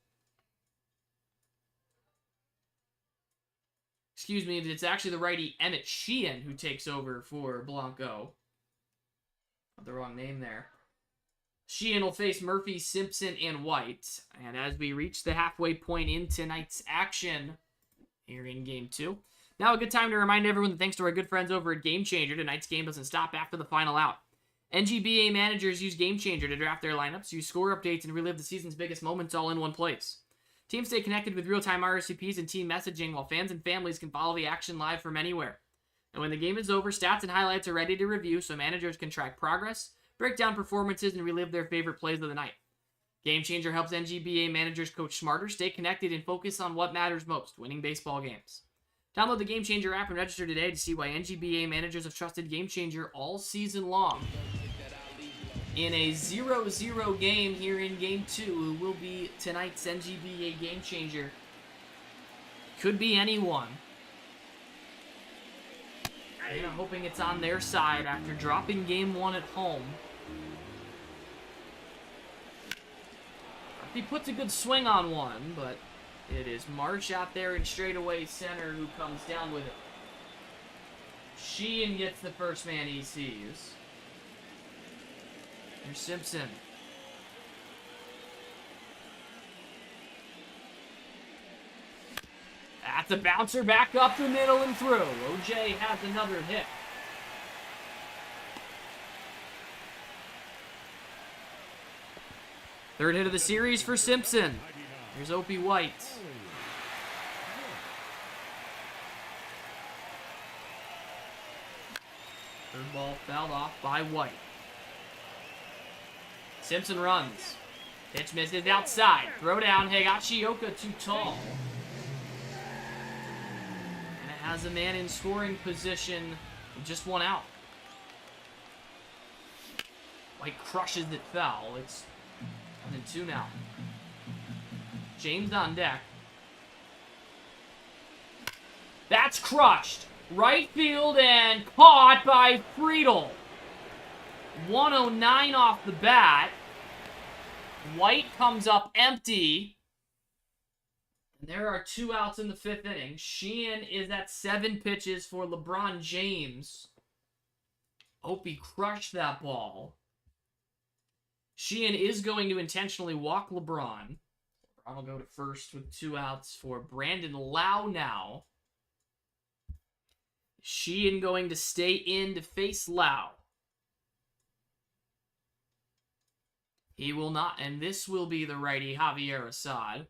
Excuse me, it's actually the righty Emmett Sheehan who takes over for Blanco. The wrong name there. Sheehan will face Murphy, Simpson, and White. And as we reach the halfway point in tonight's action here in Game 2. Now a good time to remind everyone that thanks to our good friends over at Game Changer, tonight's game doesn't stop after the final out. NGBA managers use Game Changer to draft their lineups, use score updates, and relive the season's biggest moments all in one place. Teams stay connected with real-time RSVPs and team messaging, while fans and families can follow the action live from anywhere. And when the game is over, stats and highlights are ready to review so managers can track progress, break down performances, and relive their favorite plays of the night. Game Changer helps NGBA managers coach smarter, stay connected, and focus on what matters most, winning baseball games. Download the Game Changer app and register today to see why NGBA managers have trusted Game Changer all season long. In a 0-0 game here in Game 2, who will be tonight's NGBA Game Changer. Could be anyone. And I'm hoping it's on their side after dropping Game 1 at home. He puts a good swing on one, but it is Marsh out there in straightaway center who comes down with it. Sheehan gets the first man he sees. Here's Simpson. That's a bouncer back up the middle and through. OJ has another hit. Third hit of the series for Simpson. Here's Opie White. Third ball fouled off by White. Simpson runs. Pitch misses outside. Throw down. Higashioka too tall. And it has a man in scoring position. Just one out. White crushes it foul. It's 1-2 now. James on deck. That's crushed. Right field and caught by Friedel. 109 off the bat. White comes up empty. And there are 2 outs in the 5th inning. Sheehan is at 7 pitches for LeBron James. Opie crushed that ball. Sheehan is going to intentionally walk LeBron. LeBron will go to first with 2 outs for Brandon Lau now. Sheehan going to stay in to face Lau. He will not, and this will be the righty Javier Assad.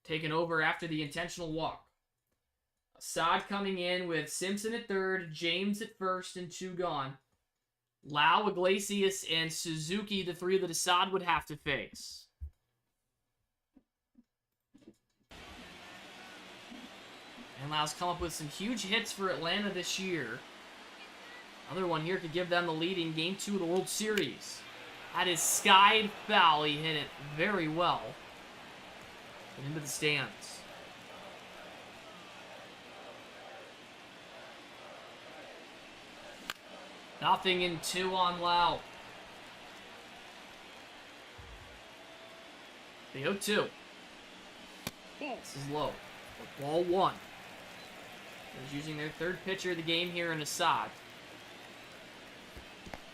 Taken over after the intentional walk. Assad coming in with Simpson at third, James at first, and 2 gone. Lau, Iglesias, and Suzuki, the 3 that Assad would have to face. And Lau's come up with some huge hits for Atlanta this year. Another one here could give them the lead in Game 2 of the World Series. That is skied foul. He hit it very well. And into the stands. Nothing in 2 on Lau. The 0-2. This is low. Ball 1. They're using their 3rd pitcher of the game here in Assad.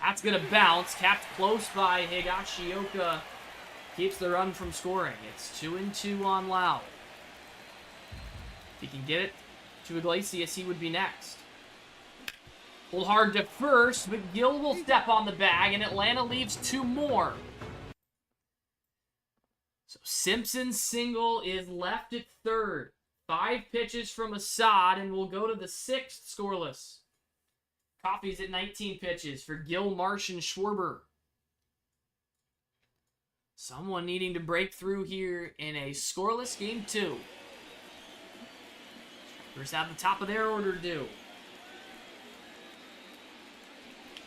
That's going to bounce. Capped close by Higashioka. Keeps the run from scoring. It's 2-2 on Lau. If he can get it to Iglesias, he would be next. Pulled hard to first, but Gill will step on the bag, and Atlanta leaves 2 more. So Simpson's single is left at 3rd. 5 pitches from Assad, and we'll go to the 6th scoreless. Coffey's at 19 pitches for Gill, Marsh, and Schwarber. Someone needing to break through here in a scoreless Game 2. First have the top of their order due.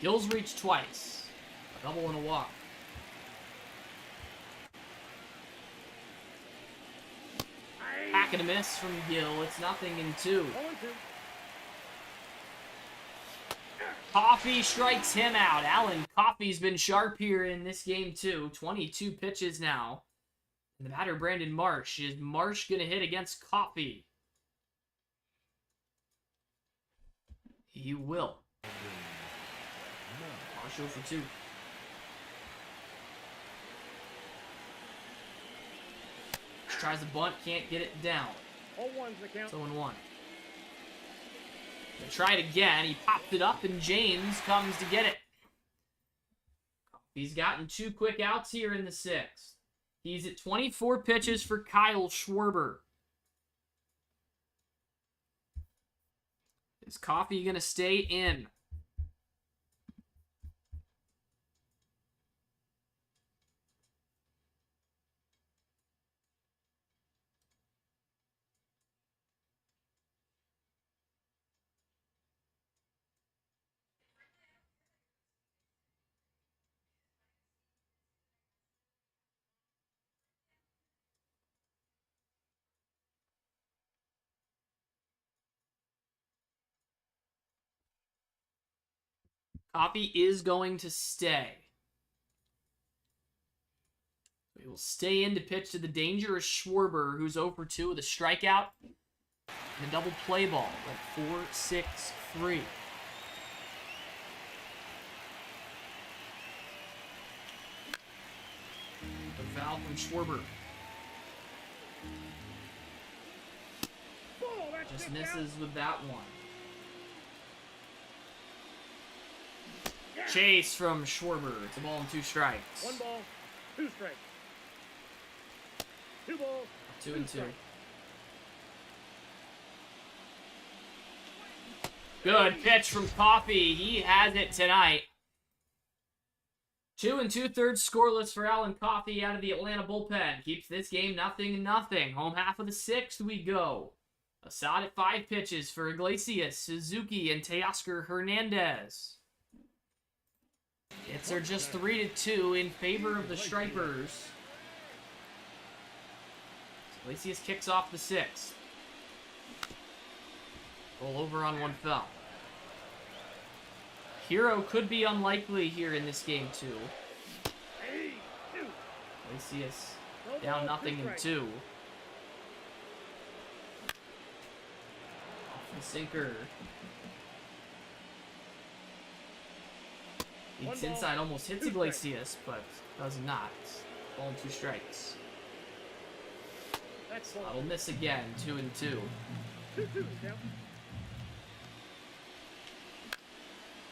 Gill's reached twice. A double and a walk. Pack and a miss from Gill. It's 0-2. Coffey strikes him out. Alan Coffey's been sharp here in this game too. 22 pitches now. And the batter, Brandon Marsh. Is Marsh going to hit against Coffey? He will. Marsh 0 for 2. Tries the bunt, can't get it down. 0-1's the count. 0-1. Gonna try it again. He popped it up, and James comes to get it. He's gotten 2 quick outs here in the 6th. He's at 24 pitches for Kyle Schwarber. Is Coffey gonna stay in? Coffee is going to stay. He will stay in to pitch to the dangerous Schwarber, who's 0 for 2 with a strikeout and a double play ball at 4-6-3. The foul from Schwarber. Ball, that's Just it, misses down. with that one. Chase from Schwarber. It's a ball and 2 strikes. 1 ball, 2 strikes. 2 balls, 2 and 2. strikes. Good pitch from Coffee. He has it tonight. 2 2/3 scoreless for Alan Coffee out of the Atlanta bullpen. Keeps this game 0-0. Home half of the 6th we go. Assad at 5 pitches for Iglesias, Suzuki, and Teoscar Hernandez. Hits are just 3-2 in favor of the Stripers. Iglesias kicks off the 6th. Roll over on 1 foul. Hero could be unlikely here in this game, too. Iglesias down 0-2. Off the sinker. Eats inside, almost hits Iglesias, but does not. Ball and 2 strikes. That'll miss again, 2 and 2. 2-2 down.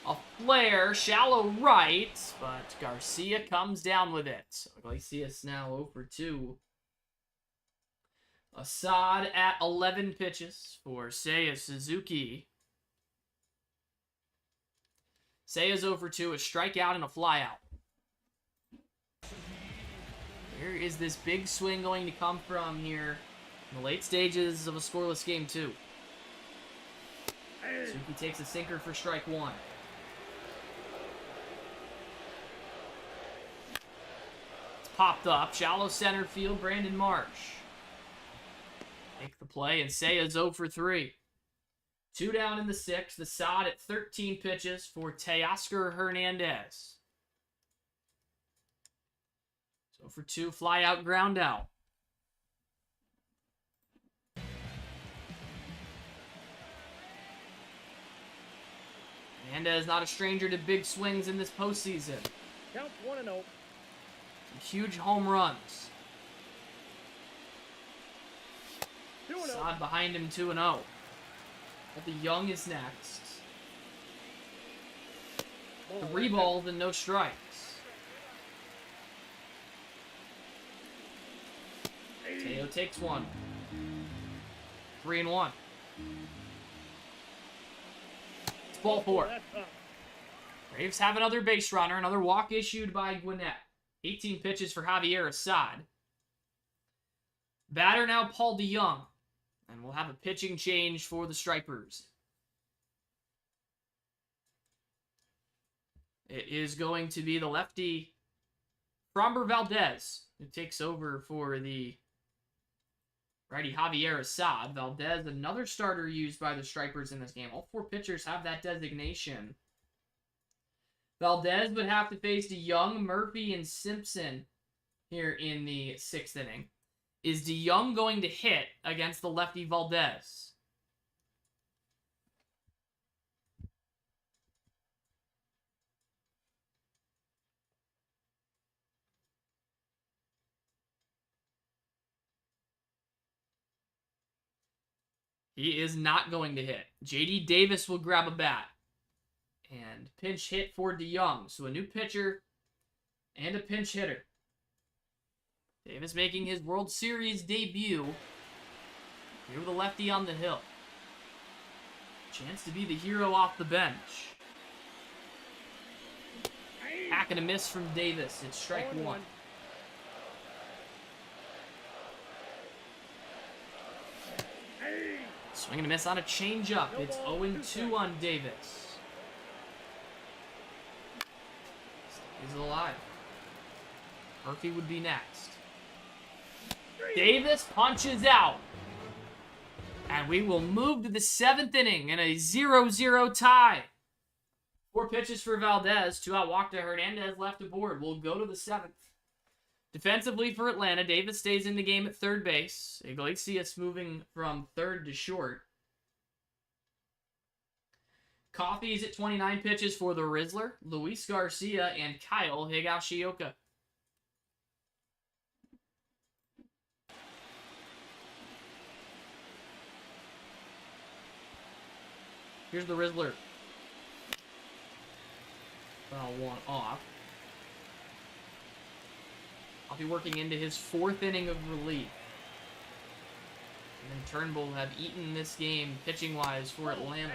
A flare, shallow right, but Garcia comes down with it. Iglesias now 0 for 2. Assad at 11 pitches for Seiya Suzuki. Seiya's 0 for 2, a strikeout and a flyout. Where is this big swing going to come from here in the late stages of a scoreless game 2? Suzuki takes a sinker for strike 1. It's popped up. Shallow center field, Brandon Marsh. Make the play, and Seiya's 0 for 3. 2 down in the 6th. The sod at 13 pitches for Teoscar Hernandez. 0 for 2, fly out, ground out. Hernandez not a stranger to big swings in this postseason. Counts 1-0. Some huge home runs. 2-0. Sod behind him 2-0. The Young is next. 3 balls and no strikes. Teo takes 1. 3 and 1. It's ball 4. That's up. Braves have another base runner, another walk issued by Gwinnett. 18 pitches for Javier Assad. Batter now Paul DeYoung. And we'll have a pitching change for the Stripers. It is going to be the lefty Framber Valdez, who takes over for the righty Javier Assad. Valdez, another starter used by the Stripers in this game. All 4 pitchers have that designation. Valdez would have to face DeYoung, Murphy, and Simpson here in the 6th inning. Is DeYoung going to hit against the lefty Valdez? He is not going to hit. J.D. Davis will grab a bat. And pinch hit for DeYoung. So a new pitcher and a pinch hitter. Davis making his World Series debut. Here with a lefty on the hill. Chance to be the hero off the bench. Hack and a miss from Davis. It's strike 1. Swing and a miss on a changeup. It's 0-2 on Davis. He's alive. Murphy would be next. Davis punches out. And we will move to the 7th inning in a 0-0 tie. 4 pitches for Valdez. 2 out walk to Hernandez, left aboard. We'll go to the 7th. Defensively for Atlanta, Davis stays in the game at third base. Iglesias moving from third to short. Coffey's at 29 pitches for the Rizzler, Luis Garcia, and Kyle Higashioka. Here's the Rizzler. Foul 1 off. I'll be working into his 4th inning of relief. And then Turnbull have eaten this game pitching-wise for Atlanta.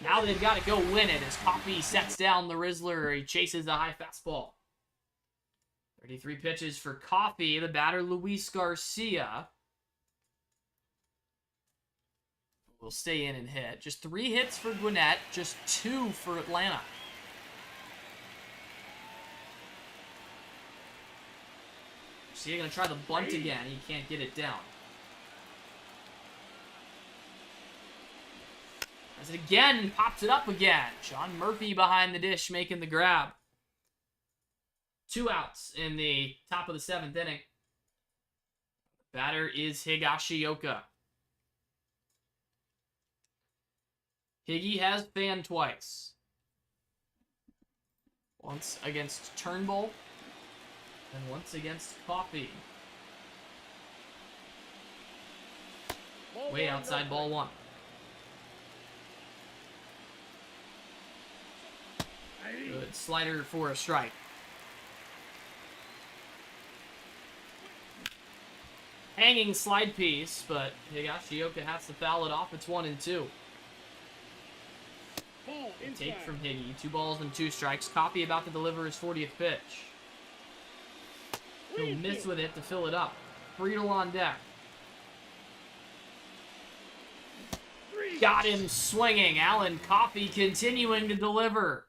Now they've got to go win it as Coffey sets down the Rizzler. He chases a high fastball. 33 pitches for Coffey. The batter, Luis Garcia, will stay in and hit. Just 3 hits for Gwinnett, just 2 for Atlanta. Garcia going to try the bunt again. He can't get it down. As it again pops it up again. Sean Murphy behind the dish making the grab. 2 outs in the top of the 7th inning. Batter is Higashioka. Higgy has fanned twice. Once against Turnbull, and once against Coffey. Way outside, ball 1. Good slider for a strike. Hanging slide piece, but Higashioka has to foul it off. It's 1-2. Take from Higgy. 2 balls and 2 strikes. Coffey about to deliver his 40th pitch. He'll miss with it to fill it up. Friedel on deck. Got him swinging. Alan Coffey continuing to deliver.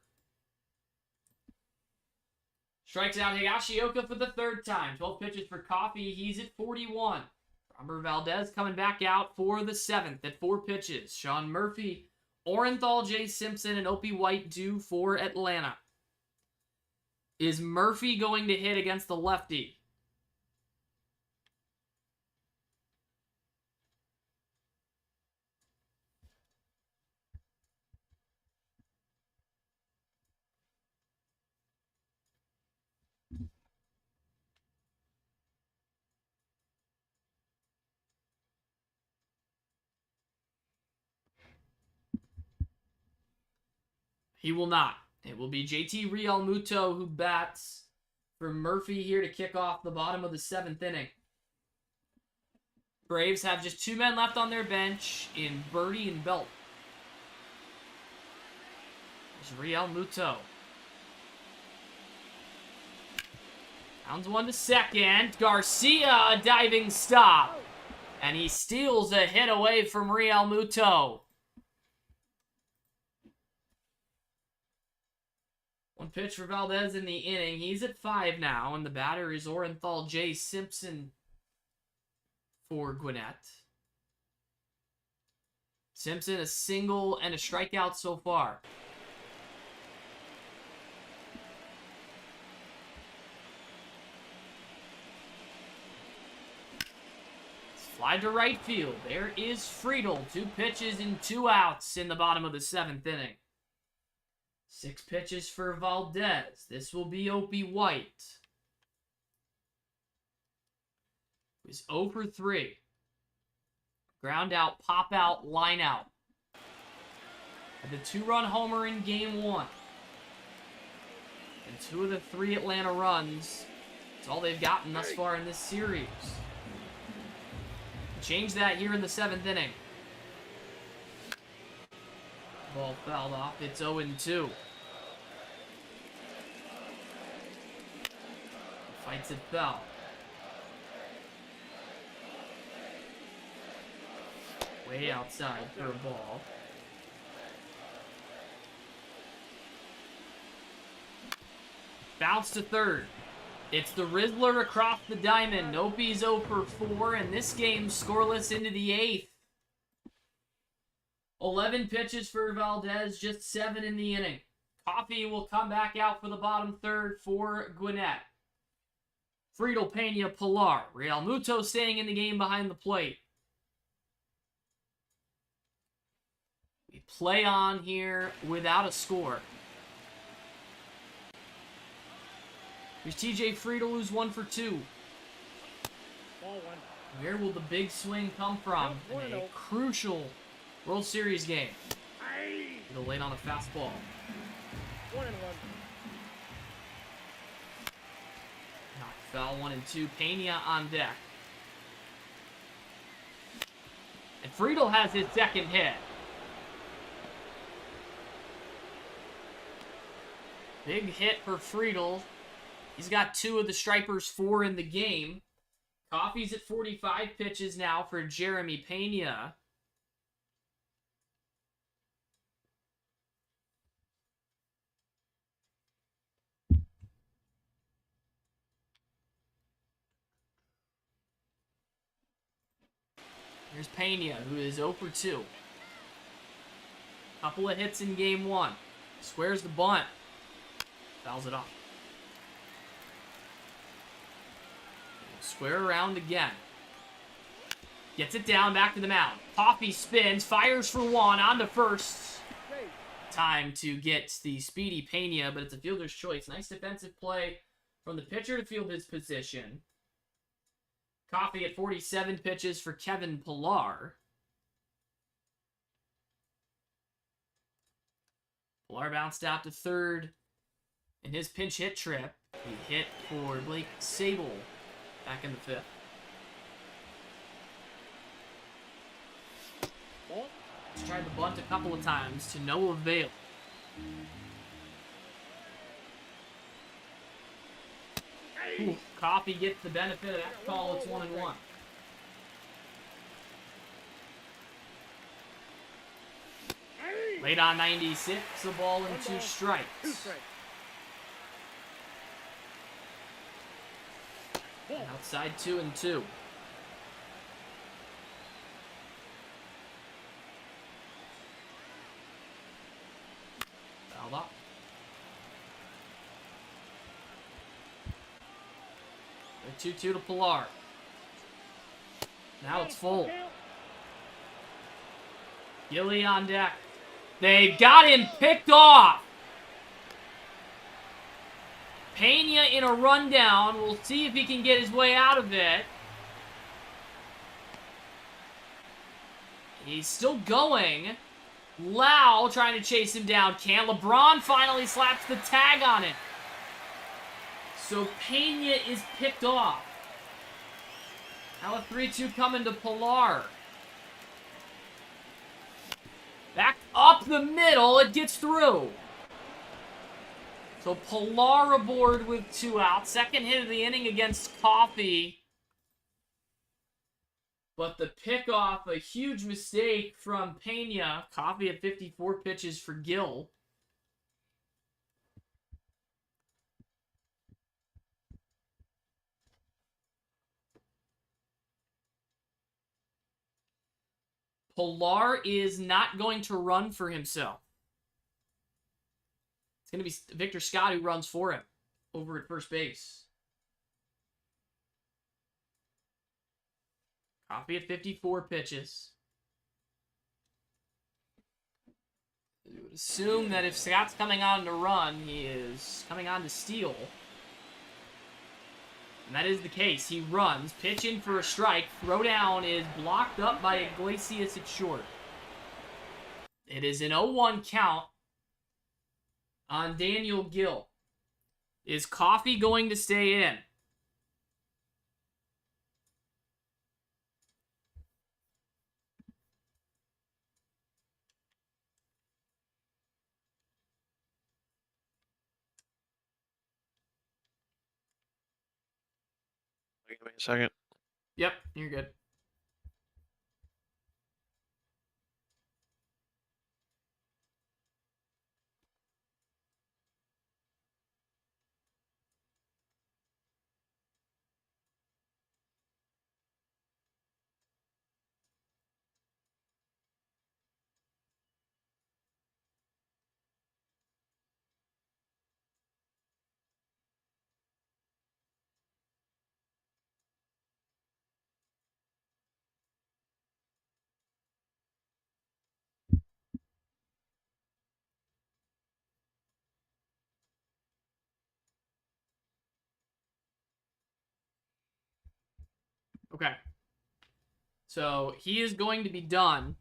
Strikes out Higashioka for the 3rd time. 12 pitches for Coffey. He's at 41. Robert Valdez coming back out for the 7th at 4 pitches. Sean Murphy, Orenthal, Jay Simpson, and Opie White due for Atlanta. Is Murphy going to hit against the lefty? He will not. It will be JT Realmuto who bats for Murphy here to kick off the bottom of the 7th inning. Braves have just 2 men left on their bench in Birdie and Belt. There's Realmuto. Rounds 1 to second. Garcia, a diving stop. And he steals a hit away from Realmuto. 1 pitch for Valdez in the inning. He's at 5 now, and the batter is Orenthal J. Simpson for Gwinnett. Simpson, a single and a strikeout so far. Fly to right field. There is Friedel. 2 pitches and 2 outs in the bottom of the 7th inning. 6 pitches for Valdez. This will be Opie White. He's 0 for 3. Ground out, pop out, line out. Had the 2-run homer in game 1. And 2 of the 3 Atlanta runs. That's all they've gotten thus far in this series. Change that here in the 7th inning. Ball fouled off. It's 0-2. Fights it foul. Way outside for a ball. Bounce to third. It's the Rizzler across the diamond. Opie's 0 for 4, and this game's scoreless into the 8th. 11 pitches for Valdez, just 7 in the inning. Coffee will come back out for the bottom third for Gwinnett. Friedel, Pena, Pilar. Real Muto staying in the game behind the plate. We play on here without a score. Here's TJ Friedel, who's 1 for 2. Ball 1. Where will the big swing come from in a crucial World Series game? Friedel late on a fastball. 1-1. Knock foul 1-2. Pena on deck. And Friedel has his second hit. Big hit for Friedel. He's got 2 of the Stripers' 4 in the game. Coffee's at 45 pitches now for Jeremy Pena. Here's Pena, who is 0 for 2. Couple of hits in game 1. Squares the bunt. Fouls it off. Square around again. Gets it down, back to the mound. Coffee spins, fires for 1, on to first. Time to get the speedy Pena, but it's a fielder's choice. Nice defensive play from the pitcher to field his position. Coffee at 47 pitches for Kevin Pilar. Pilar bounced out to third in his pinch hit trip. He hit for Blake Sable back in the 5th. He's tried the bunt a couple of times to no avail. Ooh, Coffee gets the benefit of that call. It's 1-1. Late on 96, a ball and 2 strikes. 2 strikes. Outside 2-2. Fouled up. They're 2-2 to Pilar. Now it's full. Gilly on deck. They've got him picked off. Pena in a rundown. We'll see if he can get his way out of it. He's still going. Lau trying to chase him down. Can LeBron finally slaps the tag on it. So Pena is picked off. Now a 3-2 coming to Pilar. Back up the middle. It gets through. So Pilar aboard with 2 outs. Second hit of the inning against Coffee. But the pickoff, a huge mistake from Pena. Coffee at 54 pitches for Gill. Pilar is not going to run for himself. It's going to be Victor Scott who runs for him over at first base. Coffee at 54 pitches. You would assume that if Scott's coming on to run, he is coming on to steal. And that is the case. He runs. Pitch in for a strike. Throw down is blocked up by Iglesias at short. It is an 0-1 count on Daniel Gill. Is Coffee going to stay in? Give me a second. Yep, you're good. Okay. So he is going to be done.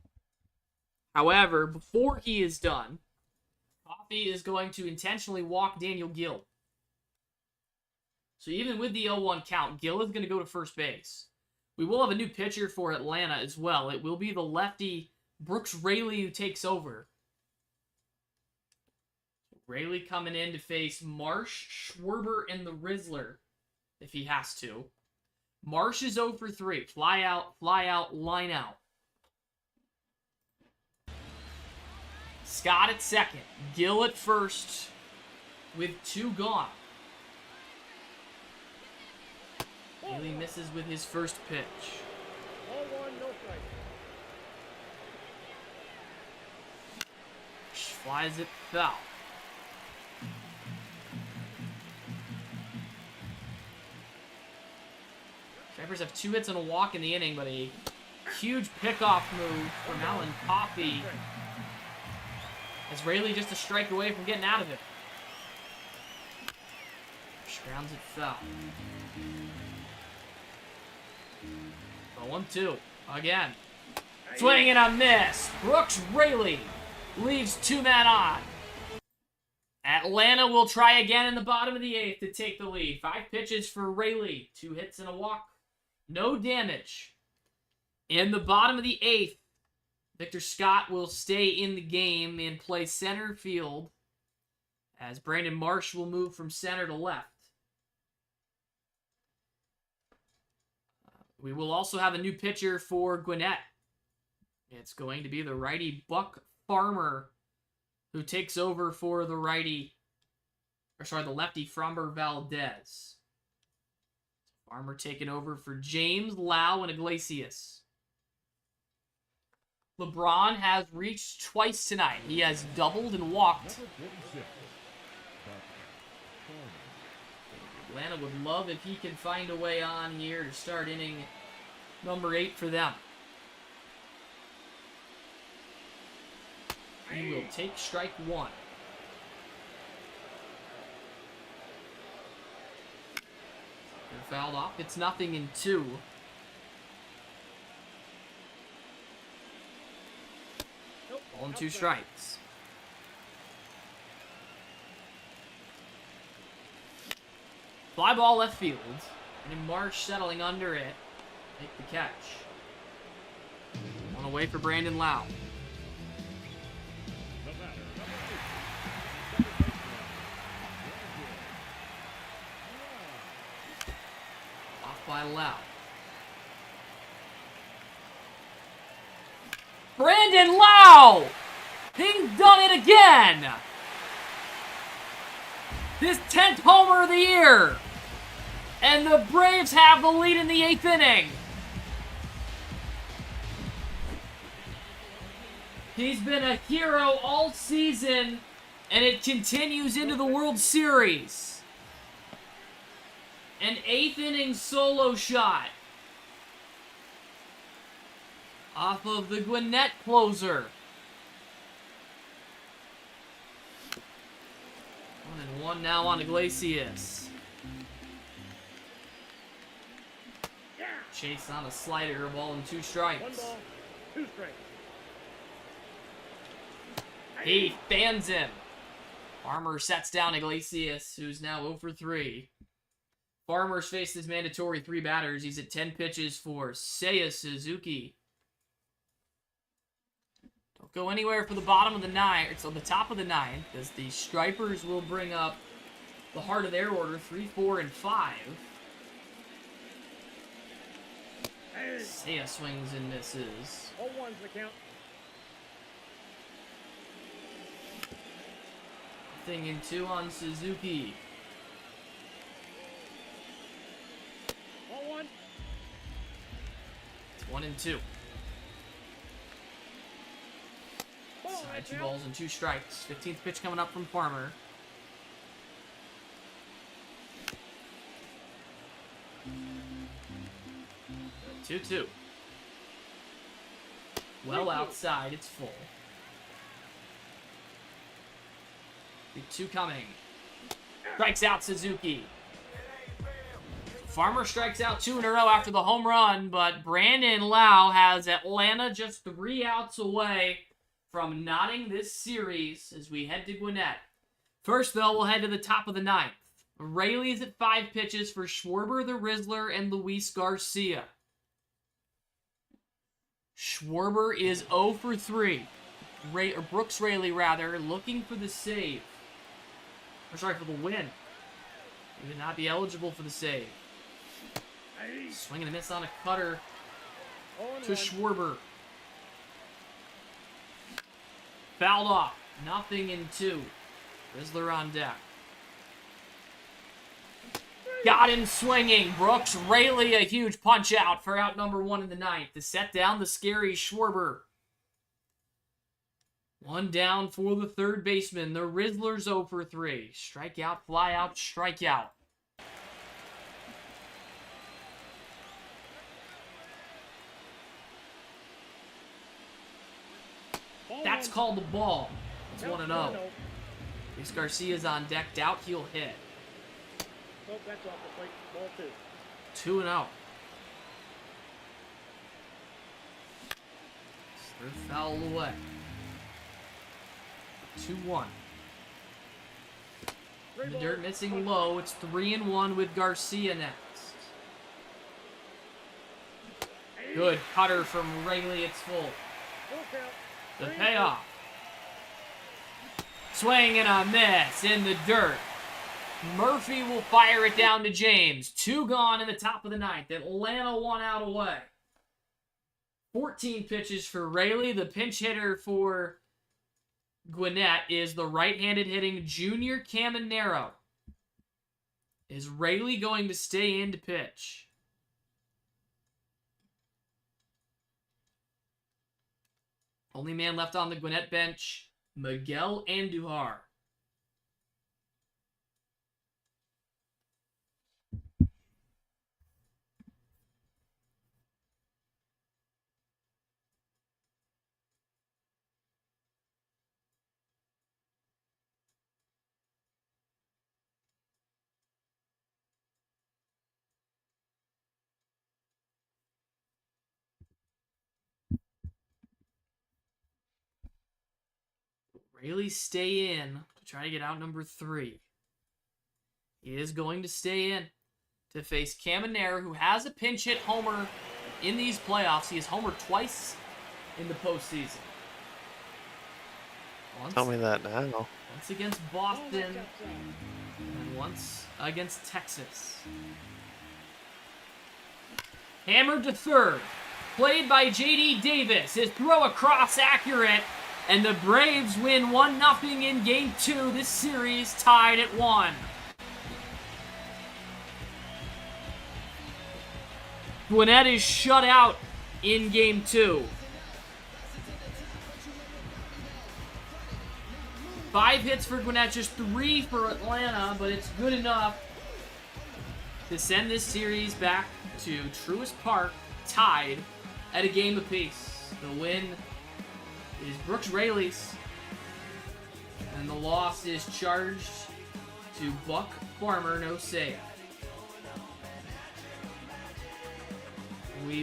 However, before he is done, Coffee is going to intentionally walk Daniel Gill. So even with the 0-1 count, Gill is going to go to first base. We will have a new pitcher for Atlanta as well. It will be the lefty Brooks Raley who takes over. Raley coming in to face Marsh, Schwarber, and the Rizzler if he has to. Marsh is 0 for 3. Fly out, line out. Scott at second. Gill at first with 2 gone. Raley misses with his first pitch. 0-1, no strike. Flies it foul. Stripers have 2 hits and a walk in the inning, but a huge pickoff move from Alan Coffey. As Raley just a strike away from getting out of it. Grounds it foul. 0-2 again. Swing and a miss. Brooks Raley leaves 2 men on. Atlanta will try again in the bottom of the 8th to take the lead. 5 pitches for Raley. 2 hits and a walk. No damage. In the bottom of the 8th, Victor Scott will stay in the game and play center field as Brandon Marsh will move from center to left. We will also have a new pitcher for Gwinnett. It's going to be the righty Buck Farmer who takes over for the the lefty Framber Valdez. Farmer taking over for James, Lau, and Iglesias. LeBron has reached twice tonight. He has doubled and walked. Atlanta would love if he can find a way on here to start inning number 8 for them. He will take strike 1. They're fouled off. It's 0-2. Ball and 2 strikes. Fly ball left field. And Marsh settling under it. Make the catch. On away for Brandon Lau. Off by Lau. Brandon Lau! He's done it again! His 10th homer of the year! And the Braves have the lead in the 8th inning. He's been a hero all season, and it continues into the World Series. An 8th inning solo shot off of the Gwinnett closer. 1-1 now on Iglesias. Chase on a slider, ball and 2 strikes. 1 ball, 2 strikes. He fans him. Farmer sets down Iglesias, who's now 0 for 3. Farmer's faced his mandatory 3 batters. He's at 10 pitches for Seiya Suzuki. Don't go anywhere for the bottom of the 9th. It's on the top of the 9th, as the Stripers will bring up the heart of their order, 3, 4, and 5. Seiya swings and misses. 0-1's the count. 0-2 on Suzuki. 0-1. It's 1-2. Side 2 balls and 2 strikes. 15th pitch coming up from Farmer. Two. Well outside, it's full. 2 coming. Strikes out Suzuki. Farmer strikes out 2 in a row after the home run, but Brandon Lau has Atlanta just 3 outs away from knotting this series as we head to Gwinnett. First, though, we'll head to the top of the 9th. Rayleigh's at 5 pitches for Schwarber, the Rizzler, and Luis Garcia. Schwarber is 0 for 3. Brooks Raley, rather, looking for the save. Or sorry, for the win. He would not be eligible for the save. Swing and a miss on a cutter to Schwarber. Fouled off. 0-2. Rizzler on deck. Got him swinging. Brooks Raley, a huge punch out for out number 1 in the 9th to set down the scary Schwarber. 1 down for the third baseman. The Rizzler's 0 for 3. Strikeout, fly out, strikeout. That's called the ball. It's 1-0. Luis Garcia's on deck. Doubt he'll hit. Oh, that's off the plate. Ball 2. 2-0. Third foul away. 2-1. In the dirt, missing low. It's 3-1 with Garcia next. Good cutter from Rayleigh. It's full. Full count. The payoff. Swing and a miss in the dirt. Murphy will fire it down to James. 2 gone in the top of the 9th. Atlanta 1 out away. 14 pitches for Rayleigh. The pinch hitter for Gwinnett is the right-handed hitting Junior Caminero. Is Rayleigh going to stay in to pitch? Only man left on the Gwinnett bench, Miguel Andujar. Rayleigh stay in to try to get out number 3. He is going to stay in to face Caminero, who has a pinch hit homer in these playoffs. He has homered twice in the postseason. Tell me that now. Once against Boston and once against Texas. Hammered to third. Played by J.D. Davis. His throw across accurate. And the Braves win 1-0 in Game 2. This series tied at 1. Gwinnett is shut out in Game 2. 5 hits for Gwinnett, just 3 for Atlanta, but it's good enough to send this series back to Truist Park, tied at a game apiece. The win is Brooks Raley's, and the loss is charged to Buck Farmer, no save. We